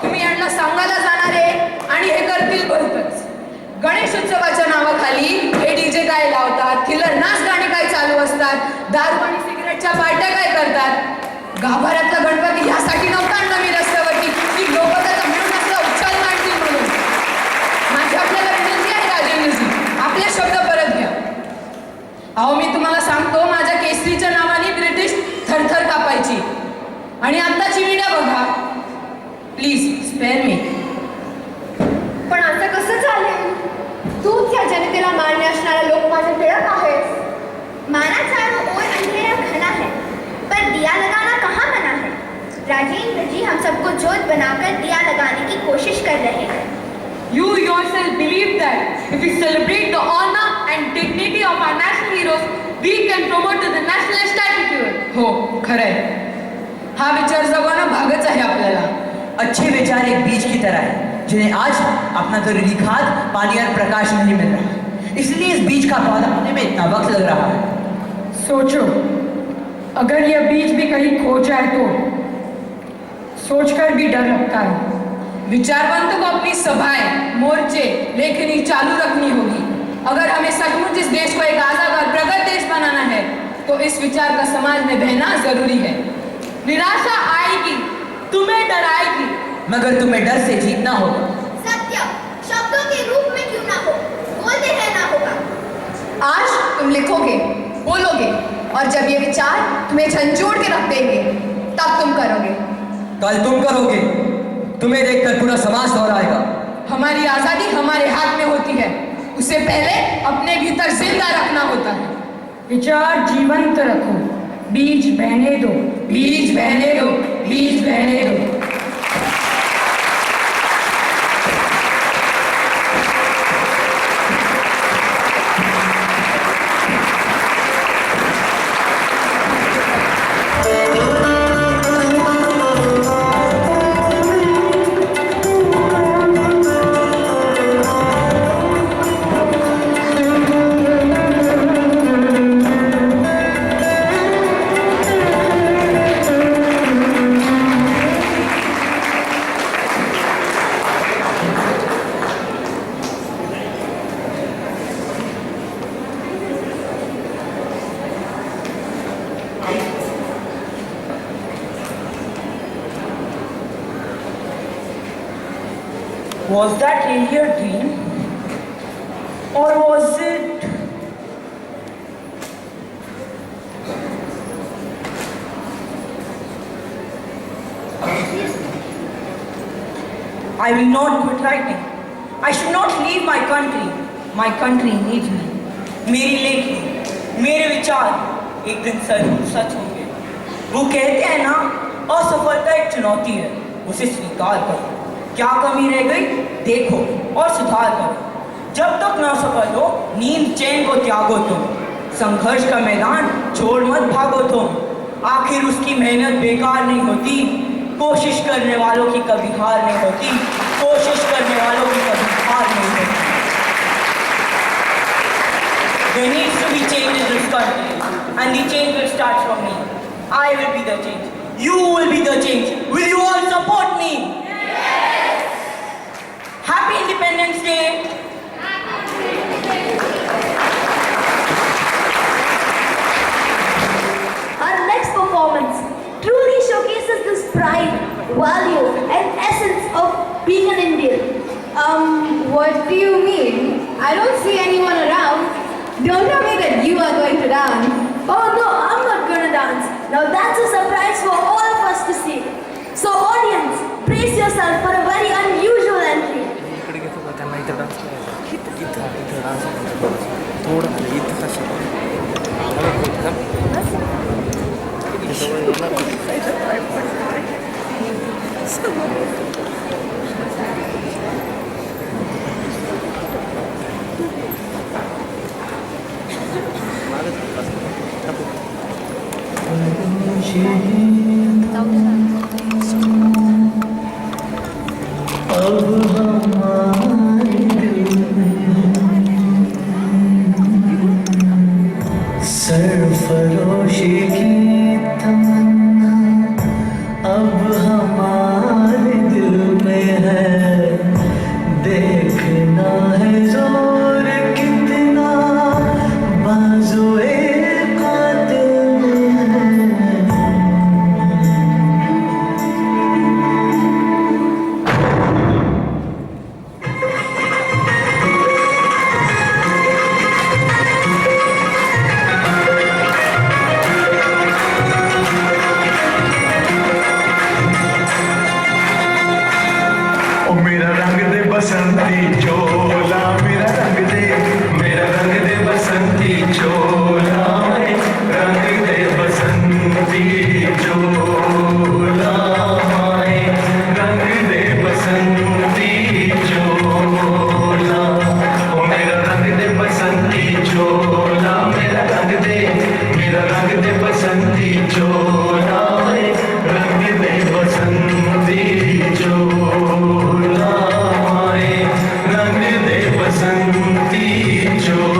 तुम्ही यांना सांगायला जाणारे आणि हे करतील भलतंच. गणेश उत्सवाच्या नावाखाली हे डीजे काय लावतात, थिल्लर नाच गाणी काय चालू असतात, दारू आणि सिगरेटच्या पार्ट्या काय करतात. गाभाऱ्यातला गणपती यासाठी नव्हता आणला मी रस्त्यावरती की लोक त्याचा मिळून असला उच्चार मांडतील म्हणून. माझी आपल्याला विनंती आहे राजेंद्रजी, आपले शब्द परत घ्या. अहो, मी तुम्हाला सांगतो, माझ्या केसरीच्या नावाने ब्रिटिश थरथर कापायची आणि आत्ताची मीडिया बघा. प्लीज स्पेअर मी. पण असं कसं चालेल? तूच या जनतेला मान्य असणारा लोकमान्य टिळक आहेस. माना चारों ओर अंधेरा घना है, पर दिया लगाना कहाँ मना है. राजेंद्र जी हम सबको जोत बनाकर दिया लगाने की कोशिश कर रहे हैं. You yourself believe that if we celebrate the honor and dignity of our national heroes, we can promote to the nationalist attitude. हो, खरंय. हा विचार जगवणं भागच आहे आपल्याला. अच्छे विचार एक बीज की तरह है जिन्हें आज अपना जरूरी खाद, पानी और प्रकाश नहीं मिल रहा, इसलिए इस बीज का पौधा होने में इतना वक्त लग रहा है। सोचो, अगर यह बीज भी कहीं खो जाए तो सोचकर भी डर लगता है। विचारवंतों को अपनी सभाएं, मोर्चे, लेखनी चालू रखनी होगी। अगर हमें सचमुच इस देश को एक आजाद और प्रगत देश बनाना है तो इस विचार का समाज में बहना जरूरी है। निराशा आएगी, तुम्हें डराएगी, मगर तुम्हें डर से जीतना होगा। सत्य शब्दों के रूप में क्यों ना हो, बोलते रहना होगा। आज तुम लिखोगे, बोलोगे, और जब ये विचार तुम्हें झंझोड़ के रख देंगे तब तुम करोगे। कल तुम करोगे, तुम्हें देखकर पूरा समाज दोहराएगा। हमारी आजादी हमारे हाथ में होती है, उसे पहले अपने भीतर जिंदा रखना होता है। विचार जीवंत रखो, बीज बहने दो, बीज बहने दो, बीज बहने दो। Was that really a dream? Or was it... I will not quit writing. I should not leave my country. My country needs me. मेरी लेखनी, मेरे विचार एक दिन जरूर सच होंगे। वो कहते हैं ना, असफलता एक चुनौती है, उसे स्वीकार करो। क्या कमी रह गई देखो और सुधार करो। जब तक न सफल हो नींद चैन को त्यागो तुम। संघर्ष का मैदान छोड़ मत भागो तुम। आखिर उसकी मेहनत बेकार नहीं होती। कोशिश करने वालों की कभी हार नहीं होती। कोशिश करने वालों की कभी हार नहीं होती। There needs to be change in this country, and the change will start from me. I will be the change. You will be the change. Will you all support me? Happy Independence Day! Our next performance truly showcases this pride, value, and essence of being an Indian. What do you mean? I don't see anyone around. Don't tell me that you are going to dance. Oh no, I'm not going to dance. Now that's a surprise for all of us to see. So audience, brace yourself for a very unusual entry. सरफरोशी की तमन्ना अब हमारे दिल में है। देखना है जोर कितना बाजुए कातिल में है। मेरा रंग दे बसंती चोला, मेरा रंग दे बसंती चोला, रंग दे बसंती चोला, रंग दे बसंती चोला। ओ मेरा रंग दे बसंती चोला, मेरा रंग दे बसंती चोला, रंग दे बसंती चोला, रंग दे बसंती चोला।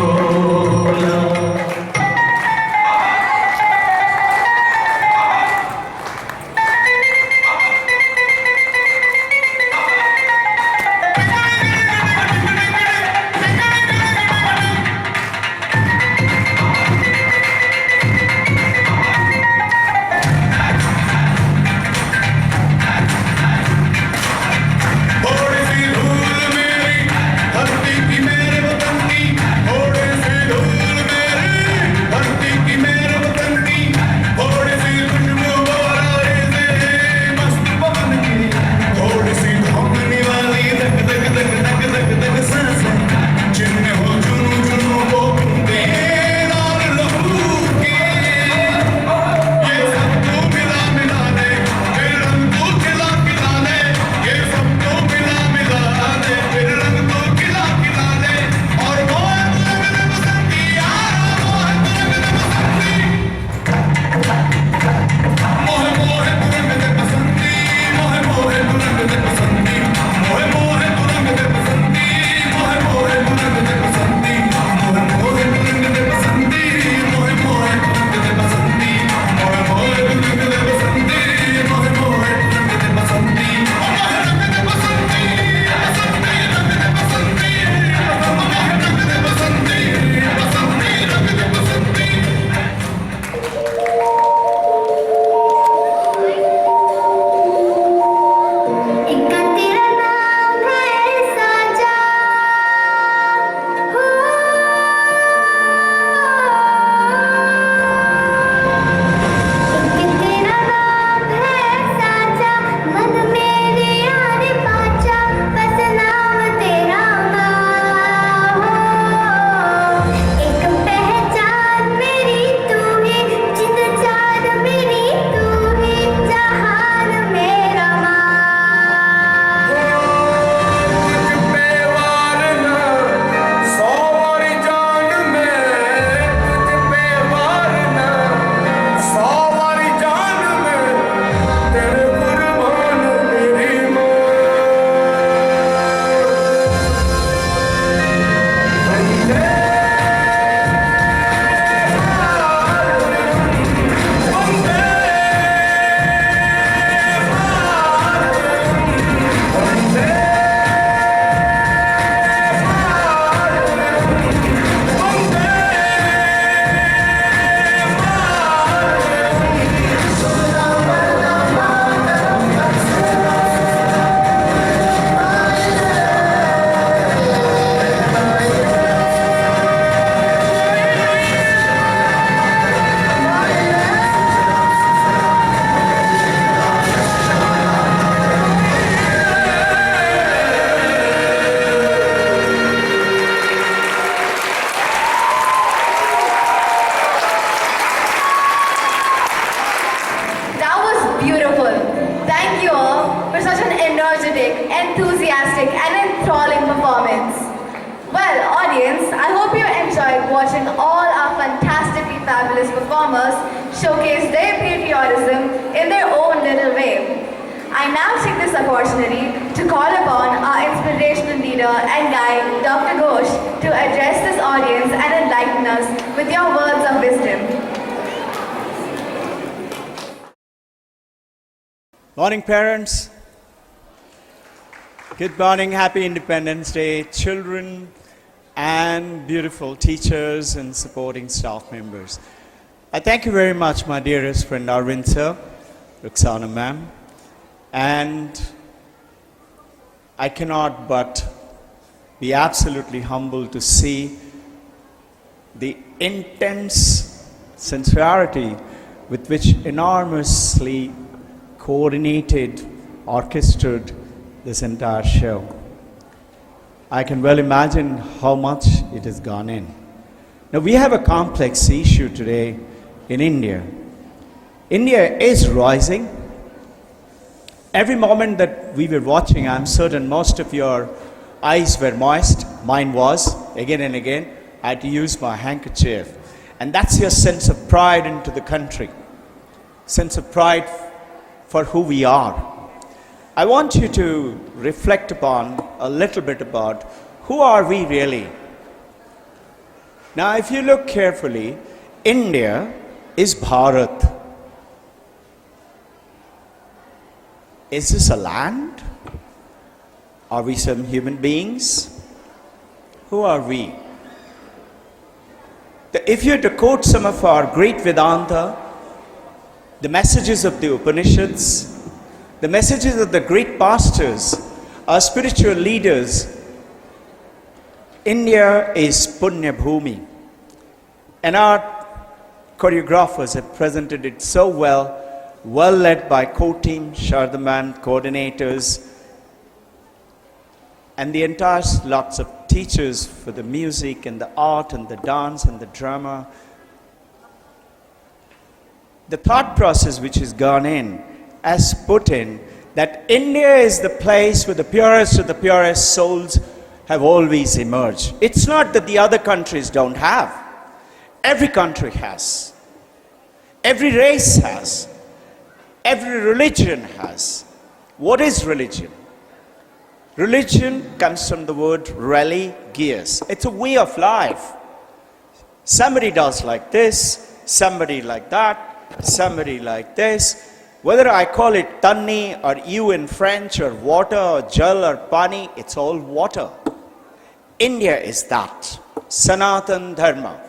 performers showcase their patriotism in their own little way. I now take this opportunity to call upon our inspirational leader and guide, Dr. Ghosh, to address this audience and enlighten us with your words of wisdom. Morning, parents. Good morning, happy Independence Day, children and beautiful teachers and supporting staff members. I thank you very much, my dearest friend Arvind sir, Roxana ma'am, and I cannot but be absolutely humbled to see the intense sincerity with which enormously coordinated, orchestrated this entire show. I can well imagine how much it has gone in. Now, we have a complex issue today in India. India is rising. Every moment that we were watching, I'm certain most of your eyes were moist. Mine was, again and again. I had to use my handkerchief. And that's your sense of pride into the country. Sense of pride for who we are. I want you to reflect upon a little bit about who are we really. Now, if you look carefully, India is Bharat. Is this a land? Are we some human beings? Who are we? If you had to quote some of our great Vedanta, the messages of the Upanishads, the messages of the great pastors, our spiritual leaders, India is Punya Bhumi. And our choreographers have presented it so well, well led by co-team, Shardaman, coordinators, and the entire lots of teachers for the music and the art and the dance and the drama. The thought process which has gone in has put in that India is the place where the purest of the purest souls have always emerged. It's not that the other countries don't have. Every country has. Every race has. Every religion has. What is religion? Religion comes from the word religious. It's a way of life. Somebody does like this, somebody like that, somebody like this. Whether I call it tanni or you in French or water or jal or pani, it's all water. India is that. Sanatan Dharma.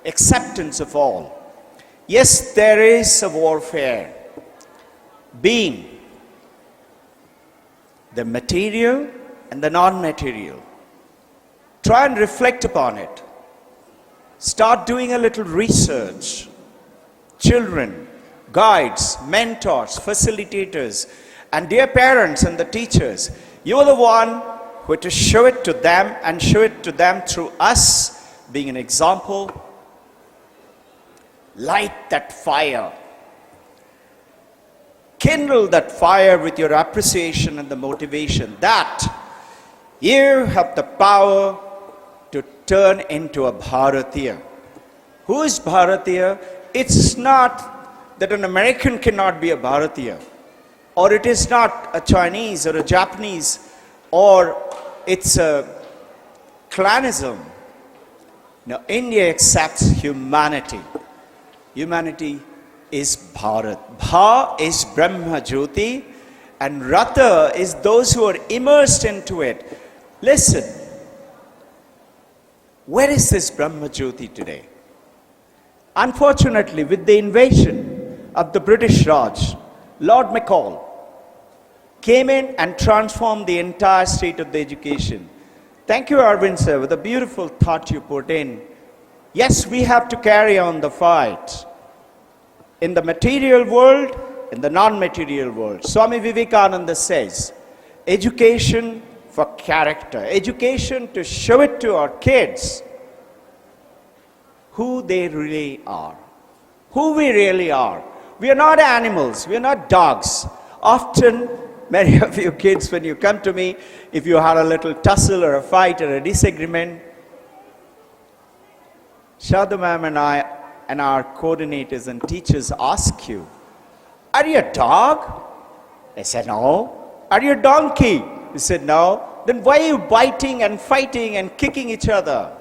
Acceptance of all. Yes, there is a warfare. Being the material and the non-material. Try and reflect upon it. Start doing a little research. Children, guides, mentors, facilitators, and dear parents and the teachers, you're the one who are to show it to them and show it to them through us being an example. Light that fire. Kindle that fire with your appreciation and the motivation that you have the power to turn into a Bharatiya. Who is Bharatiya? It's not that an American cannot be a Bharatiya, or it is not a Chinese or a Japanese, or it's a clanism. Now, India accepts humanity. Humanity is Bharat. Bha is Brahma Jyoti, and Rata is those who are immersed into it. Listen, where is this Brahma Jyoti today? Unfortunately, with the invasion of the British Raj, Lord McCall came in and transformed the entire state of the education. Thank you, Arvind sir, with the beautiful thought you put in. Yes, we have to carry on the fight in the material world, in the non-material world. Swami Vivekananda says, education for character, education to show it to our kids who they really are, who we really are. We are not animals, we are not dogs. Often, many of you kids, when you come to me, if you had a little tussle or a fight or a disagreement, Shadhu ma'am and I and our coordinators and teachers ask you, are you a dog? They said, no. Are you a donkey? You said, no. Then why are you biting and fighting and kicking each other?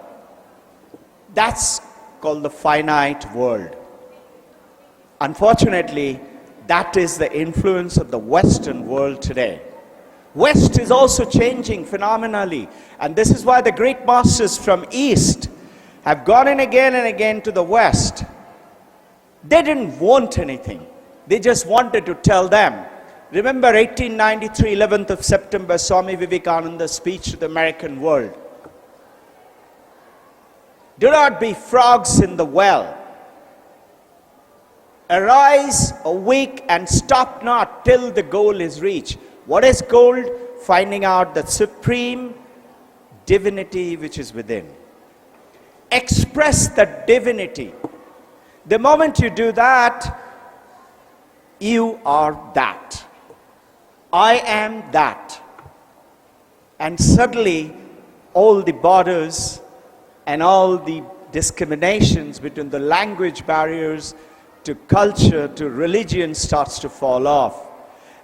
That's called the finite world. Unfortunately, that is the influence of the Western world today. West is also changing phenomenally, and this is why the great masters from East have gone in again and again to the West. They didn't want anything. They just wanted to tell them. Remember 1893, 11th of September, Swami Vivekananda's speech to the American world. Do not be frogs in the well. Arise, awake, and stop not till the goal is reached. What is gold? Finding out the supreme divinity which is within. Express the divinity. The moment you do that, you are that. I am that. And suddenly, all the borders and all the discriminations between the language barriers to culture to religion starts to fall off.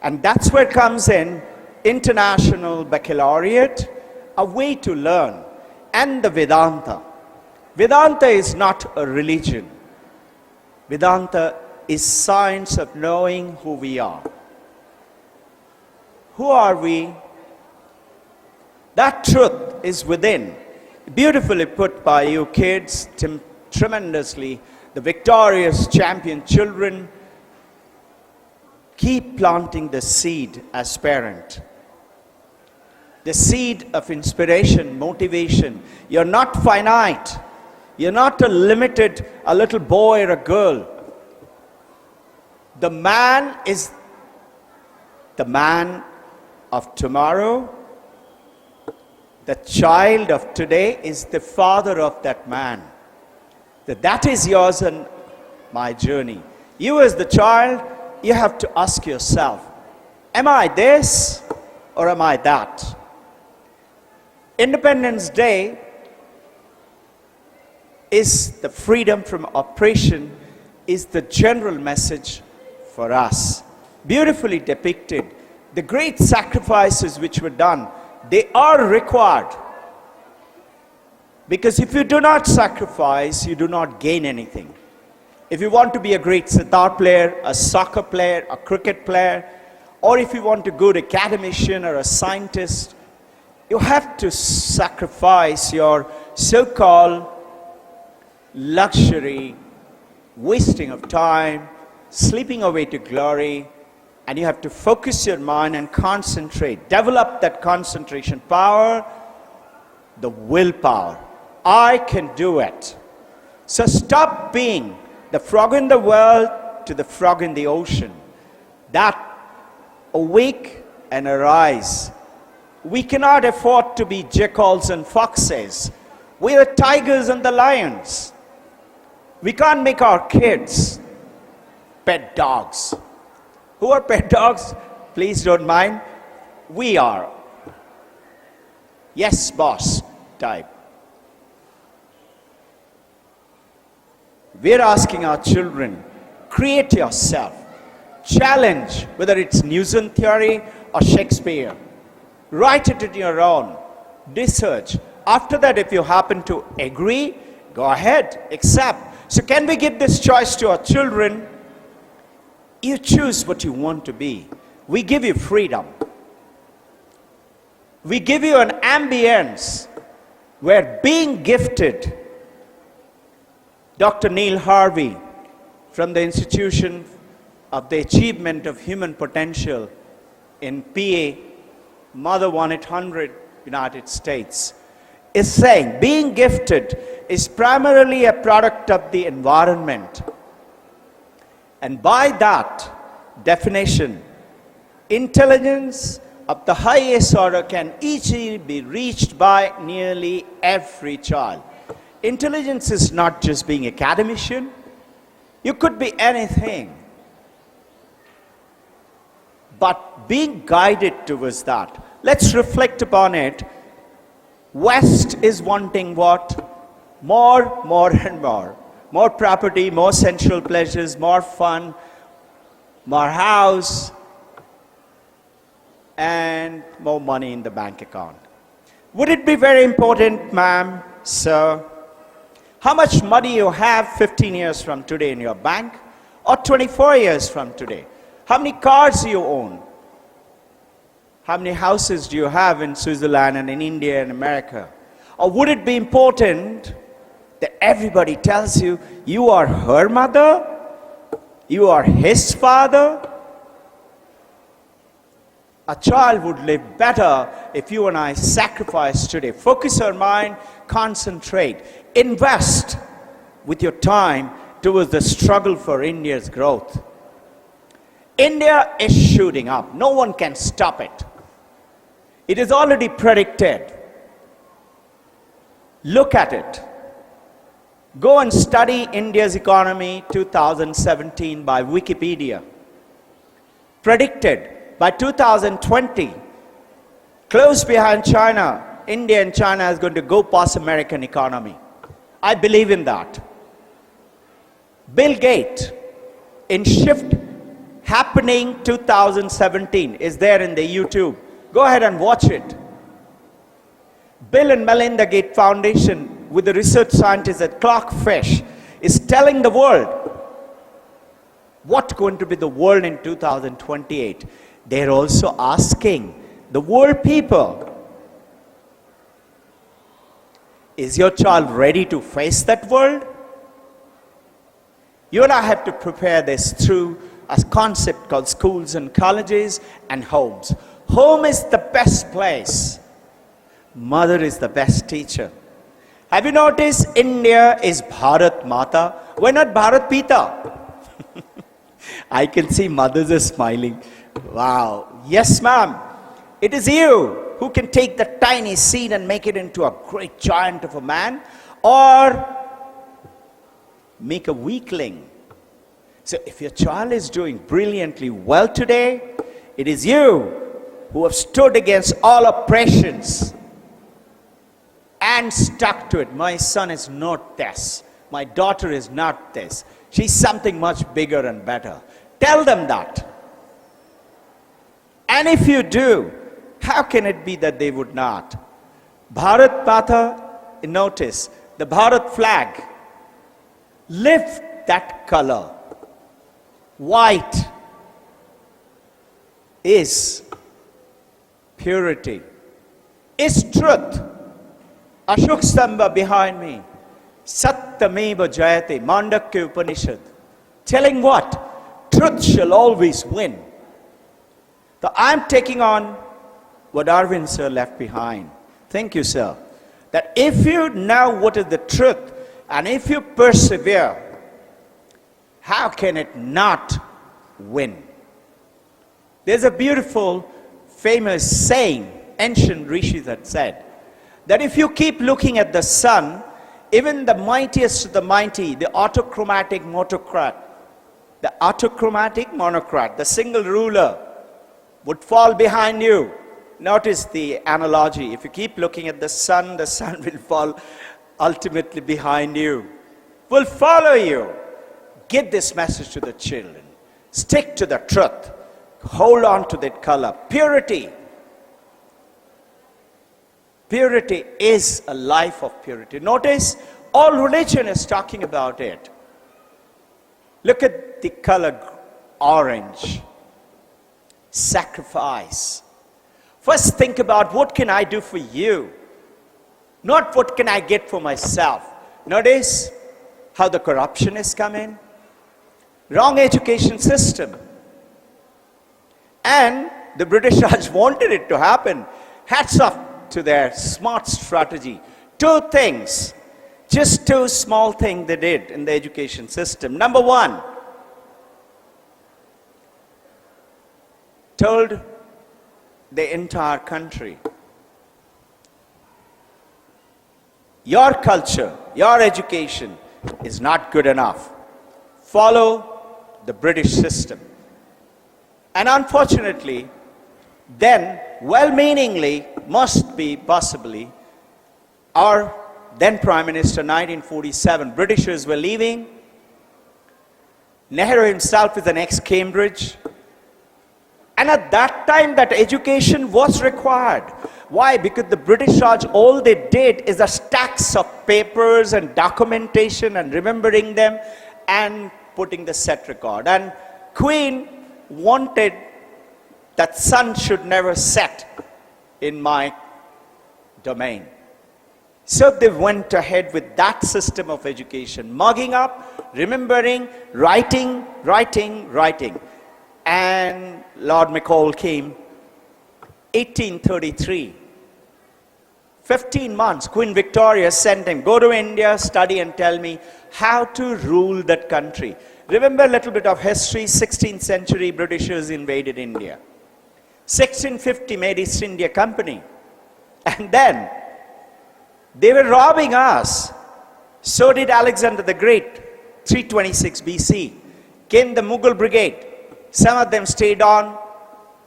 And that's where comes in international baccalaureate, a way to learn, and the Vedanta. Vedanta is not a religion. Vedanta is science of knowing who we are. Who are we? That truth is within. Beautifully put by you kids, tremendously. The victorious champion children. Keep planting the seed as parent. The seed of inspiration, motivation. You're not finite. You're not a limited, a little boy or a girl. The man is the man of tomorrow. The child of today is the father of that man. That is yours and my journey. You as the child, you have to ask yourself, am I this or am I that? Independence Day is the freedom from oppression, is the general message for us. Beautifully depicted. The great sacrifices which were done, they are required. Because if you do not sacrifice, you do not gain anything. If you want to be a great sitar player, a soccer player, a cricket player, or if you want to go to academician or a scientist, you have to sacrifice your so-called luxury, wasting of time, sleeping away to glory, and you have to focus your mind and concentrate. Develop that concentration power, the willpower. I can do it. So stop being the frog in the world to the frog in the ocean. That awake and arise. We cannot afford to be jackals and foxes. We are the tigers and the lions. We can't make our kids pet dogs. Who are pet dogs? Please don't mind. We are. Yes, boss type. We're asking our children, create yourself. Challenge, whether it's Newton theory or Shakespeare. Write it in your own. Research. After that, if you happen to agree, go ahead, accept. So can we give this choice to our children? You choose what you want to be. We give you freedom. We give you an ambience where being gifted. Dr. Neil Harvey from the Institution of the Achievement of Human Potential in PA, Mother 1-800, United States, is saying being gifted is primarily a product of the environment. And by that definition, intelligence of the highest order can easily be reached by nearly every child. Intelligence is not just being academician. You could be anything. But being guided towards that. Let's reflect upon it. West is wanting what? More, more and more. more property, more sensual pleasures, more fun, more house, and more money in the bank account. Would it be very important, ma'am, sir, how much money you have 15 years from today in your bank or 24 years from today? How many cars do you own? How many houses do you have in Switzerland and in India and America? Or would it be important that everybody tells you, you are her mother, you are his father? A child would live better if you and I sacrifice today. Focus our mind, concentrate, invest with your time towards the struggle for India's growth. India is shooting up. No one can stop it. It is already predicted. Look at it. Go and study India's economy 2017 by Wikipedia. Predicted by 2020, close behind China, India and China is going to go past American economy. I believe in that. Bill Gates in Shift Happening 2017 is there in the YouTube. Go ahead and watch it. Bill and Melinda Gates Foundation with the research scientists at Clockfish is telling the world what's going to be the world in 2028. They're also asking the world people, is your child ready to face that world? You and I have to prepare this through a concept called schools and colleges and homes. Home is the best place. Mother is the best teacher. Have you noticed India is Bharat Mata? Why not Bharat Pita? I can see mothers are smiling. Wow. Yes, ma'am. It is you who can take the tiny seed and make it into a great giant of a man, or make a weakling. So if your child is doing brilliantly well today, it is you who have stood against all oppressions and stuck to it. My son is not this. My daughter is not this. She's something much bigger and better. Tell them that. And if you do, how can it be that they would not? Bharat Mata, notice, the Bharat flag, lift that color. White is purity, is truth. Ashok Stamba behind me. Satyameva Jayate, Mandakya Upanishad. Telling what? Truth shall always win. So I'm taking on what Arvind sir left behind. Thank you, sir. That if you know what is the truth, and if you persevere, how can it not win? There's a beautiful, famous saying, ancient rishis had said, that if you keep looking at the sun, even the mightiest of the mighty, the autocratic monocrat, the single ruler, would fall behind you. Notice the analogy. If you keep looking at the sun will fall ultimately behind you, will follow you. Give this message to the children. Stick to the truth. Hold on to that color. Purity. Purity is a life of purity. Notice, all religion is talking about it. Look at the color orange. Sacrifice. First think about what can I do for you, not what can I get for myself. Notice how the corruption has come in. Wrong education system. And the British Raj wanted it to happen. Hats off to their smart strategy. Two things, just two small things they did in the education system. Number one, told the entire country, your culture, your education is not good enough. Follow the British system. And unfortunately, then, well-meaningly, must be possibly, our then Prime Minister, 1947. Britishers were leaving. Nehru himself is an ex-Cambridge. And at that time, that education was required. Why? Because the British Raj, all they did is a stacks of papers and documentation and remembering them and putting the set record. And Queen wanted that sun should never set in my domain. So they went ahead with that system of education, mugging up, remembering, writing. And Lord McCall came, 1833. 15 months, Queen Victoria sent him, go to India, study and tell me how to rule that country. Remember a little bit of history, 16th century Britishers invaded India. 1650 made East India Company. And then they were robbing us. So did Alexander the Great, 326 BC. Came the Mughal brigade. Some of them stayed on,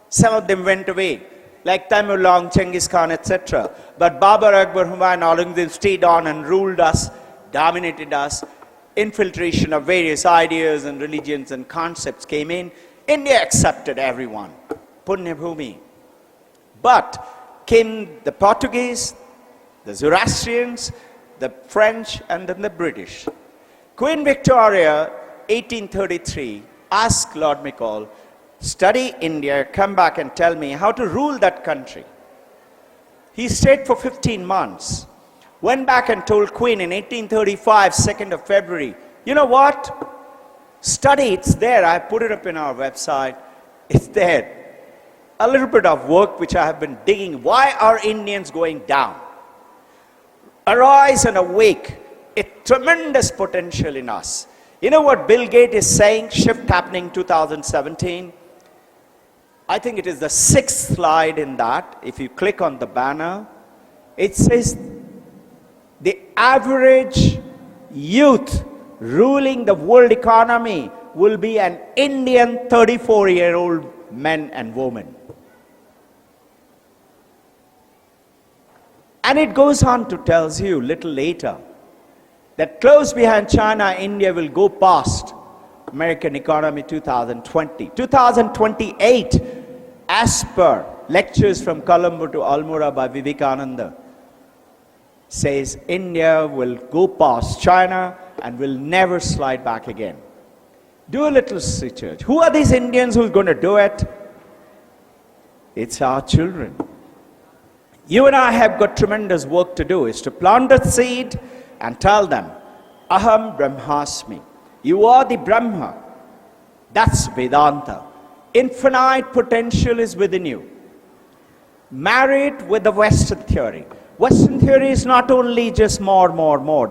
some of them went away, like Taimur-Long, Genghis Khan, etc. But Babur, Akbar, Humayun, Aurangzeb stayed on and ruled us, dominated us. Infiltration of various ideas and religions and concepts came in. India accepted everyone. Punya Bhumi. But came the Portuguese, the Zoroastrians, the French, and then the British. Queen Victoria, 1833, asked Lord McCall, study India, come back and tell me how to rule that country. He stayed for 15 months. Went back and told Queen in 1835, 2nd of February, you know what? Study, it's there. I put it up in our website. It's there. A little bit of work which I have been digging. Why are Indians going down? Arise and awake. A tremendous potential in us. You know what Bill Gates is saying? Shift happening 2017. I think it is the 6th slide in that. If you click on the banner, it says the average youth ruling the world economy will be an Indian 34-year-old men and women. And it goes on to tell you a little later that close behind China, India will go past American economy 2020. 2028, as per lectures from Colombo to Almora by Vivekananda, says India will go past China and will never slide back again. Do a little research. Who are these Indians who's going to do it? It's our children. You and I have got tremendous work to do, is to plant a seed and tell them, Aham Brahmasmi. You are the Brahma. That's Vedanta. Infinite potential is within you. Marry it with the Western theory. Western theory is not only just more.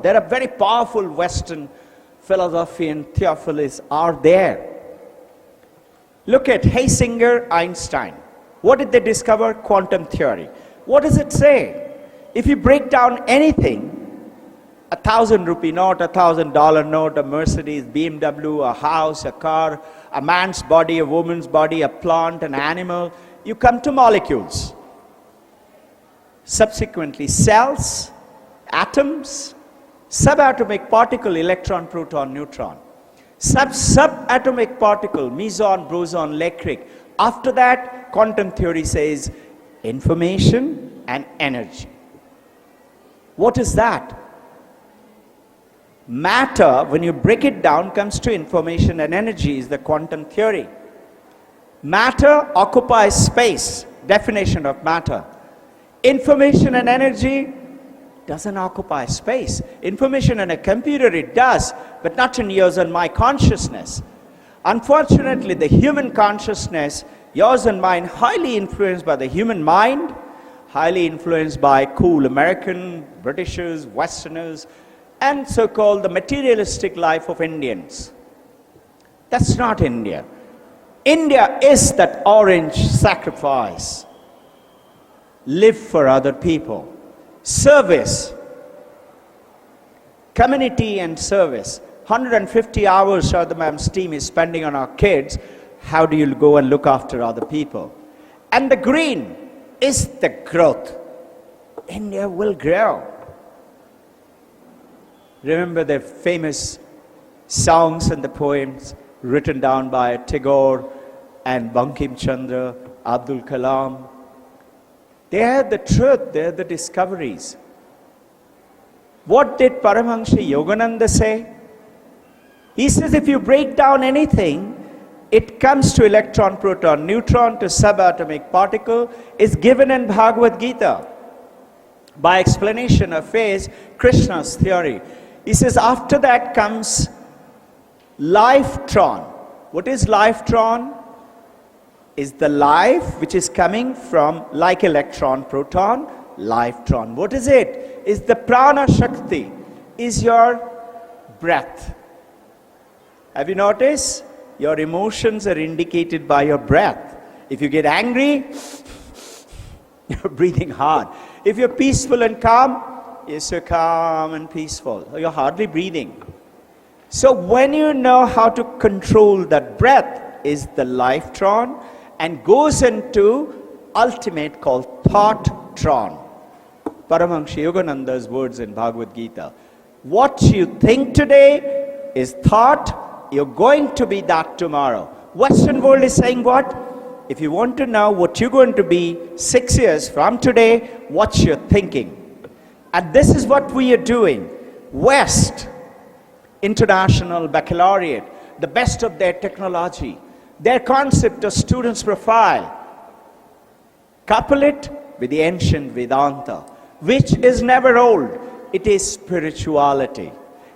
There are very powerful Western philosophy and theophiles are there. Look at Heysinger, Einstein. What did they discover? Quantum theory. What does it say? If you break down anything, a 1,000 rupee note, a $1,000 note, a Mercedes, BMW, a house, a car, a man's body, a woman's body, a plant, an animal, you come to molecules. Subsequently, cells, atoms, subatomic particle, electron, proton, neutron. Subatomic particle, meson, boson, electric. After that, quantum theory says information and energy. What is that? Matter, when you break it down, comes to information and energy is the quantum theory. Matter occupies space, definition of matter. Information and energy doesn't occupy space. Information in a computer, it does, but not in yours and my consciousness. Unfortunately, the human consciousness, yours and mine, highly influenced by the human mind, highly influenced by cool American, Britishers, Westerners, and so-called the materialistic life of Indians. That's not India. India is that orange sacrifice. Live for other people. Service. Community and service. 150 hours Shraddha Ma'am's team is spending on our kids. How do you go and look after other people? And the green is the growth. India will grow. Remember the famous songs and the poems written down by Tagore and Bankim Chandra, Abdul Kalam. They had the truth, they had the discoveries. What did Paramahansa Yogananda say? He says if you break down anything, it comes to electron, proton, neutron to subatomic particle is given in Bhagavad Gita. By explanation of phase, Krishna's theory. He says after that comes life-tron. What is life-tron? Is the life which is coming from like electron, proton, life-tron. What is it? Is the prana shakti, is your breath. Have you noticed? Your emotions are indicated by your breath. If you get angry, you're breathing hard. If you're peaceful and calm, you're so calm and peaceful. You're hardly breathing. So when you know how to control that breath is the life-tron and goes into ultimate called thought-tron. Paramahansa Yogananda's words in Bhagavad Gita. What you think today is thought, you're going to be that tomorrow. Western world is saying what? If you want to know what you're going to be 6 years from today, what's your thinking? And this is what we are doing. West, International Baccalaureate, the best of their technology, their concept of student's profile, couple it with the ancient Vedanta, which is never old. It is spirituality.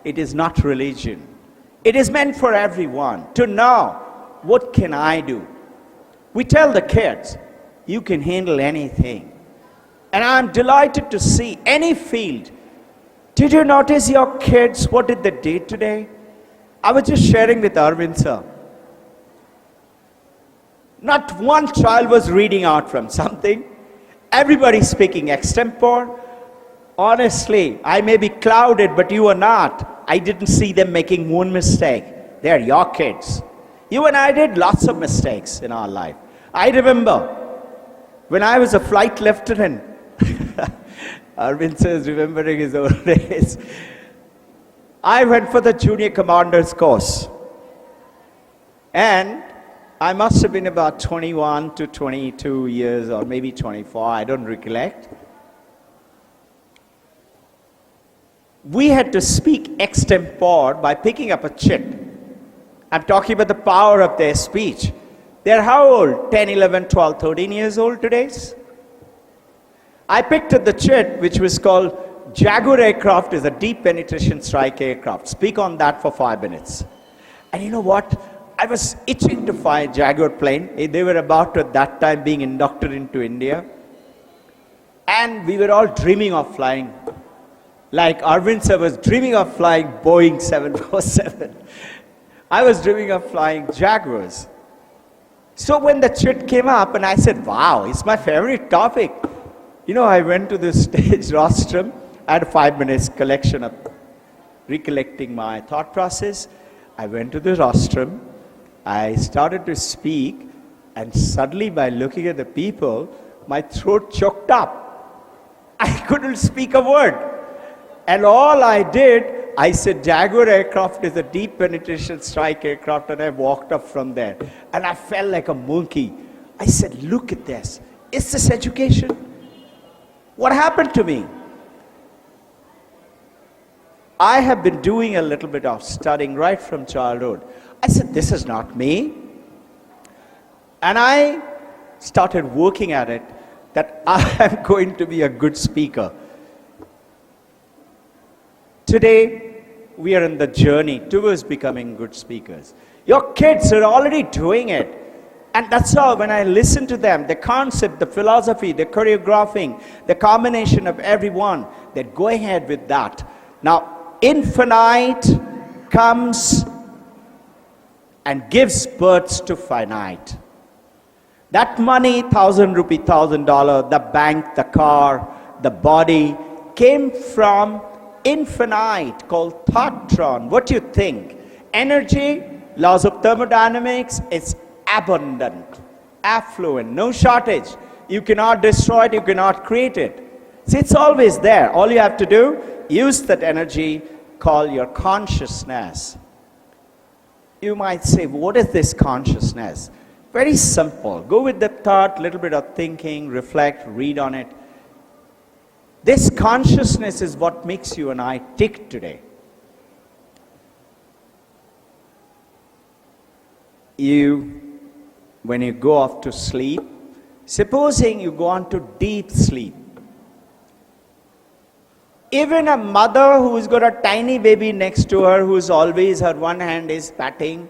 It is not religion. It is meant for everyone to know, what can I do? We tell the kids, you can handle anything. And I'm delighted to see any field. Did you notice your kids, what did they do today? I was just sharing with Arvind sir. Not one child was reading out from something. Everybody speaking extempore. Honestly, I may be clouded, but you are not. I didn't see them making one mistake. They're your kids. You and I did lots of mistakes in our life. I remember when I was a flight lieutenant, Arvind says, remembering his old days, I went for the junior commander's course. And I must have been about 21 to 22 years or maybe 24, I don't recollect. We had to speak extempore by picking up a chit. I'm talking about the power of their speech. They're how old? 10, 11, 12, 13 years old today? I picked up the chit which was called Jaguar aircraft is a deep penetration strike aircraft. Speak on that for 5 minutes. And you know what? I was itching to fly a Jaguar plane. They were about to, at that time, being inducted into India. And we were all dreaming of flying. Like Arvind sir was dreaming of flying Boeing 747. I was dreaming of flying Jaguars. So when the chit came up and I said, wow, it's my favorite topic. You know, I went to the stage rostrum. I had 5 minutes collection of recollecting my thought process. I went to the rostrum. I started to speak. And suddenly by looking at the people, my throat choked up. I couldn't speak a word. And all I did, I said, Jaguar aircraft is a deep penetration strike aircraft, and I walked up from there. And I felt like a monkey. I said, look at this. Is this education? What happened to me? I have been doing a little bit of studying right from childhood. I said, this is not me. And I started working at it, that I am going to be a good speaker. Today, we are in the journey towards becoming good speakers. Your kids are already doing it. And that's how, when I listen to them, the concept, the philosophy, the choreographing, the combination of everyone, they go ahead with that. Now, infinite comes and gives birth to finite. That money, 1,000 rupee, $1,000, the bank, the car, the body, came from infinite, called thought-tron. What do you think? Energy, laws of thermodynamics, is abundant, affluent, no shortage. You cannot destroy it, you cannot create it. See, it's always there. All you have to do, use that energy called your consciousness. You might say, what is this consciousness? Very simple. Go with the thought, little bit of thinking, reflect, read on it. This consciousness is what makes you and I tick today. When you go off to sleep, supposing you go on to deep sleep, even a mother who's got a tiny baby next to her, who's always, her one hand is patting,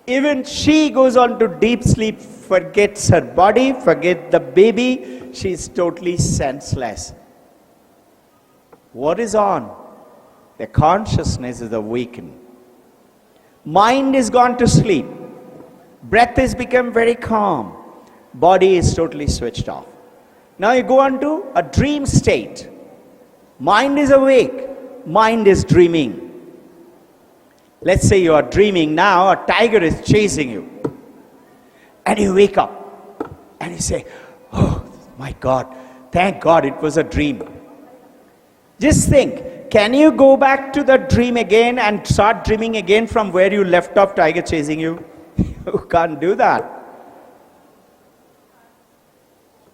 even she goes on to deep sleep, forgets her body, forgets the baby, she's totally senseless. What is on? The consciousness is awakened. Mind is gone to sleep. Breath has become very calm. Body is totally switched off. Now you go on to a dream state. Mind is awake. Mind is dreaming. Let's say you are dreaming now, a tiger is chasing you. And you wake up and you say, oh my God, thank God it was a dream. Just think, can you go back to the dream again and start dreaming again from where you left off, tiger chasing you? You can't do that.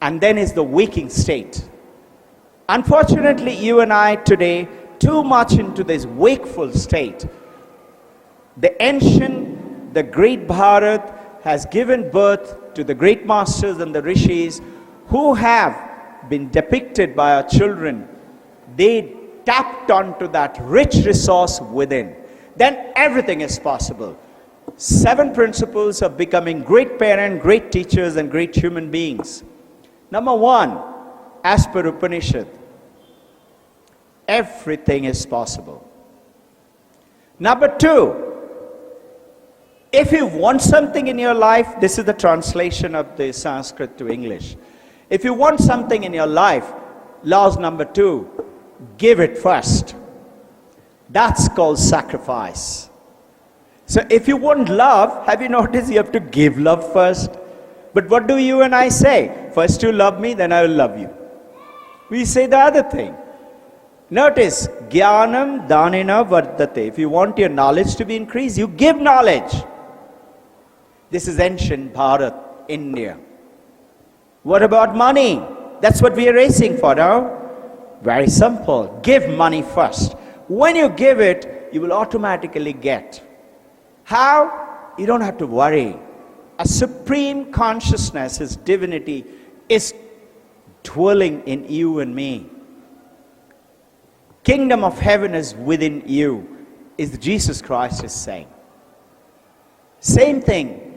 And then is the waking state. Unfortunately, you and I today, too much into this wakeful state. The ancient, the great Bharat has given birth to the great masters and the rishis who have been depicted by our children. They tapped onto that rich resource within. Then everything is possible. 7 principles of becoming great parents, great teachers, and great human beings. Number 1, as per Upanishad, everything is possible. Number 2, if you want something in your life, this is the translation of the Sanskrit to English. If you want something in your life, laws number 2, give it first. That's called sacrifice. So if you want love, have you noticed you have to give love first? But what do you and I say? First you love me, then I will love you. We say the other thing. Notice, Jnanam Danena Vardate. If you want your knowledge to be increased, you give knowledge. This is ancient Bharat, India. What about money? That's what we are racing for now. Very simple. Give money first. When you give it, you will automatically get. How? You don't have to worry. A supreme consciousness, His divinity, is dwelling in you and me. Kingdom of heaven is within you, is Jesus Christ is saying. Same thing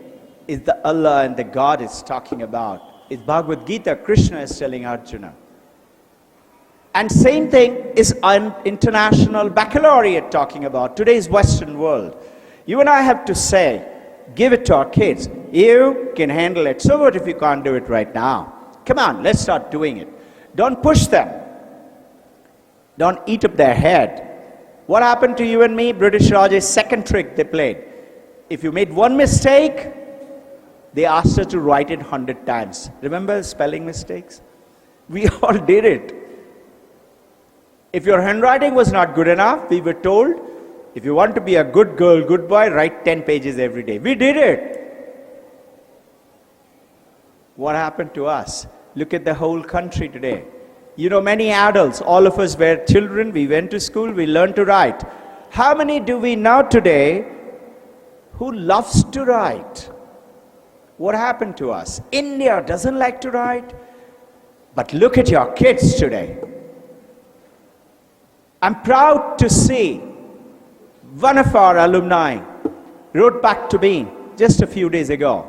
is the Allah and the God is talking about. It's Bhagavad Gita, Krishna is telling Arjuna. And same thing is an international baccalaureate talking about, today's Western world. You and I have to say, give it to our kids. You can handle it. So what if you can't do it right now? Come on, let's start doing it. Don't push them. Don't eat up their head. What happened to you and me? British Raj's second trick they played. If you made one mistake, they asked us to write it 100 times. Remember spelling mistakes? We all did it. If your handwriting was not good enough, we were told, if you want to be a good girl, good boy, write 10 pages every day. We did it. What happened to us? Look at the whole country today. You know, many adults, all of us were children, we went to school, we learned to write. How many do we know today who loves to write? What happened to us? India doesn't like to write. But look at your kids today. I'm proud to see one of our alumni wrote back to me just a few days ago.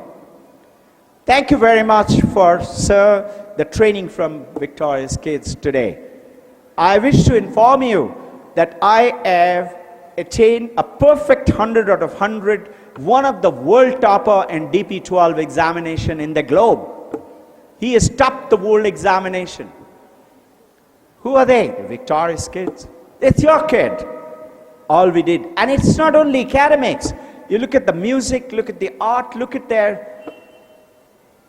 Thank you very much for, sir, the training from Victoria's kids today. I wish to inform you that I have attained a perfect 100 out of 100, one of the world topper in DP12 examination in the globe. He has topped the world examination. Who are they? The Victoria's kids. It's your kid. All we did. And it's not only academics. You look at the music, look at the art, look at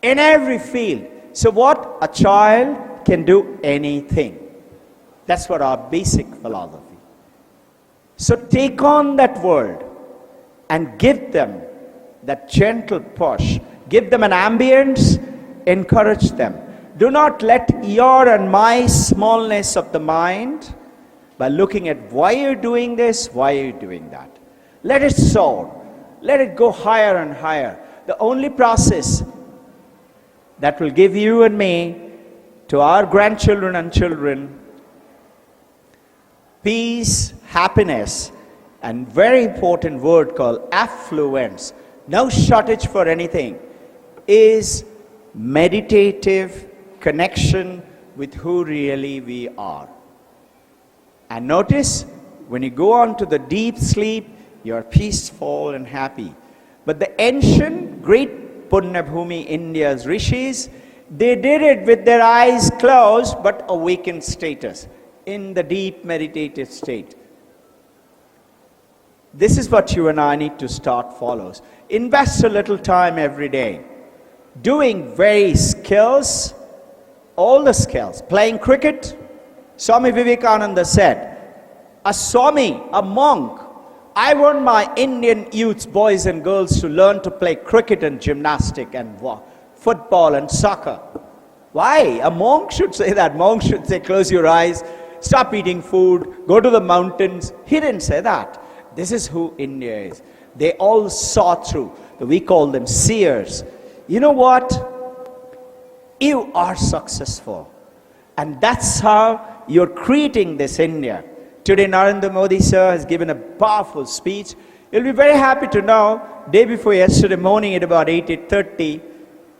in every field. So what? A child can do anything. That's what our basic philosophy. So take on that world and give them that gentle push. Give them an ambience, encourage them. Do not let your and my smallness of the mind, by looking at why you're doing this, why you're doing that. Let it soar. Let it go higher and higher. The only process that will give you and me, to our grandchildren and children, peace, happiness, and very important word called affluence, no shortage for anything, is meditative connection with who really we are. And notice, when you go on to the deep sleep, you're peaceful and happy. But the ancient, great Punyabhumi, India's rishis, they did it with their eyes closed, but awakened status, in the deep meditative state. This is what you and I need to start follows. Invest a little time every day, doing various skills, all the skills. Playing cricket, Swami Vivekananda said, a Swami, a monk, I want my Indian youths, boys and girls, to learn to play cricket and gymnastic and football and soccer. Why? A monk should say that. Monk should say, close your eyes, stop eating food, go to the mountains. He didn't say that. This is who India is. They all saw through. We call them seers. You know what? You are successful. And that's how you're creating this India. Today, Narendra Modi, sir, has given a powerful speech. You'll be very happy to know, day before yesterday morning at about 8:30,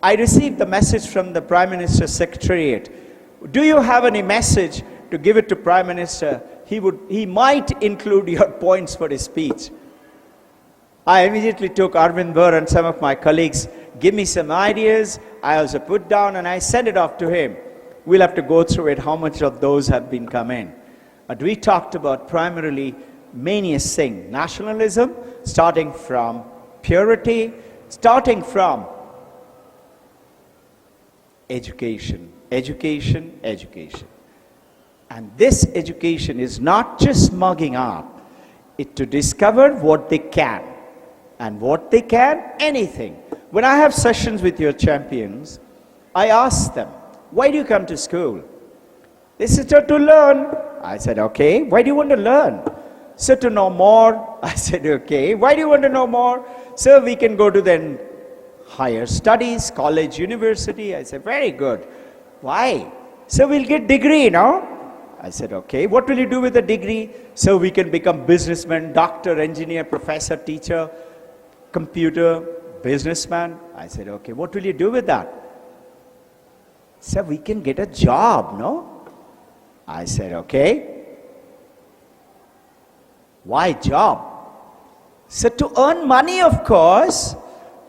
I received the message from the Prime Minister's Secretariat. Do you have any message to give it to Prime Minister? He might include your points for his speech. I immediately took Arvind Bhar and some of my colleagues, give me some ideas. I also put down and I sent it off to him. We'll have to go through it, how much of those have been come in. But we talked about primarily many things. Nationalism, starting from purity, starting from education, education, education. And this education is not just mugging up, it's to discover what they can. And what they can, anything. When I have sessions with your champions, I ask them, why do you come to school? They said, to learn. I said, okay, why do you want to learn? So to know more. I said, okay, why do you want to know more? So we can go to then higher studies, college, university. I said, very good. Why? So we'll get degree, no? I said, okay, what will you do with the degree? So we can become businessman, doctor, engineer, professor, teacher, computer, businessman. I said, okay, what will you do with that? So we can get a job, no? I said, okay. Why job? So to earn money, of course.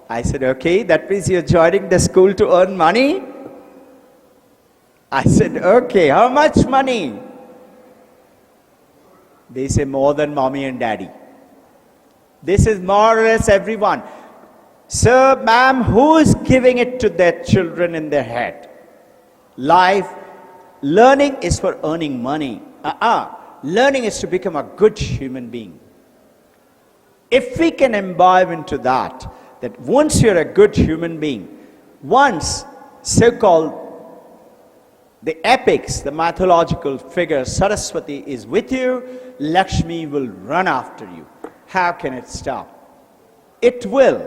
I said, okay, that means you're joining the school to earn money? I said, okay, how much money? They say more than mommy and daddy. This is more or less everyone. Sir, ma'am, who is giving it to their children in their head? Life, learning is for earning money. Learning is to become a good human being. If we can imbibe into that once you're a good human being, once so-called the epics, the mythological figure Saraswati is with you, Lakshmi will run after you. How can it stop? It will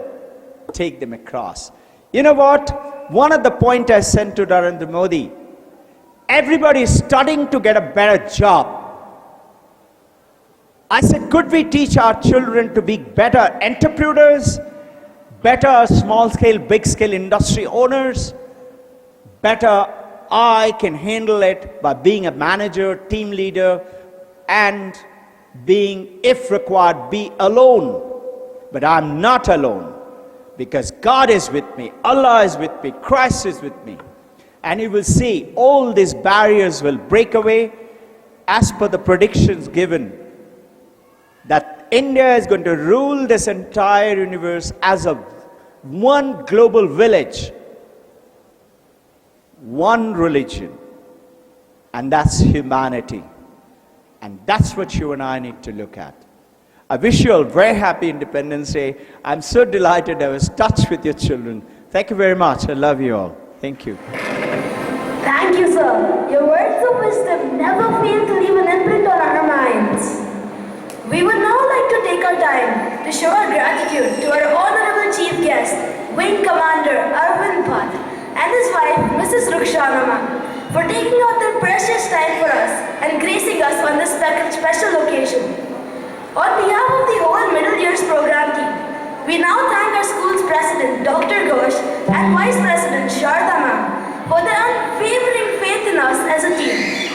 take them across. You know what? One of the points I sent to Narendra Modi, everybody is studying to get a better job. I said, could we teach our children to be better entrepreneurs, better small-scale, big-scale industry owners, better I can handle it by being a manager, team leader, and being, if required, be alone. But I'm not alone because God is with me, Allah is with me, Christ is with me. And you will see all these barriers will break away as per the predictions given that India is going to rule this entire universe as a one global village, one religion, and that's humanity. And that's what you and I need to look at. I wish you all very happy Independence Day. I'm so delighted I was touched with your children. Thank you very much. I love you all. Thank you. Thank you, sir. Your words of wisdom never fail to leave an imprint on our minds. We would now like to take our time to show our gratitude to our honorable chief guest, Wing Commander Arvind Bhatt, and his wife, Mrs. Rukhsana ma'am, for taking out their precious time for us and gracing us on this special occasion. On behalf of the whole Middle Years program team, we now thank our school's president, Dr. Ghosh, and vice president, Sharda ma'am, for their unwavering faith in us as a team.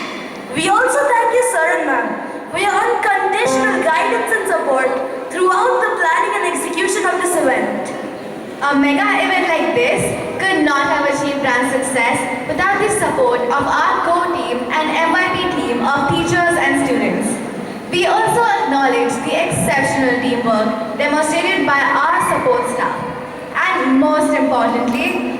We also thank you, sir and ma'am, for your unconditional guidance and support throughout the planning and execution of this event. A mega event like this could not have achieved grand success without the support of our core team and MYP team of teachers and students. We also acknowledge the exceptional teamwork demonstrated by our support staff. And most importantly,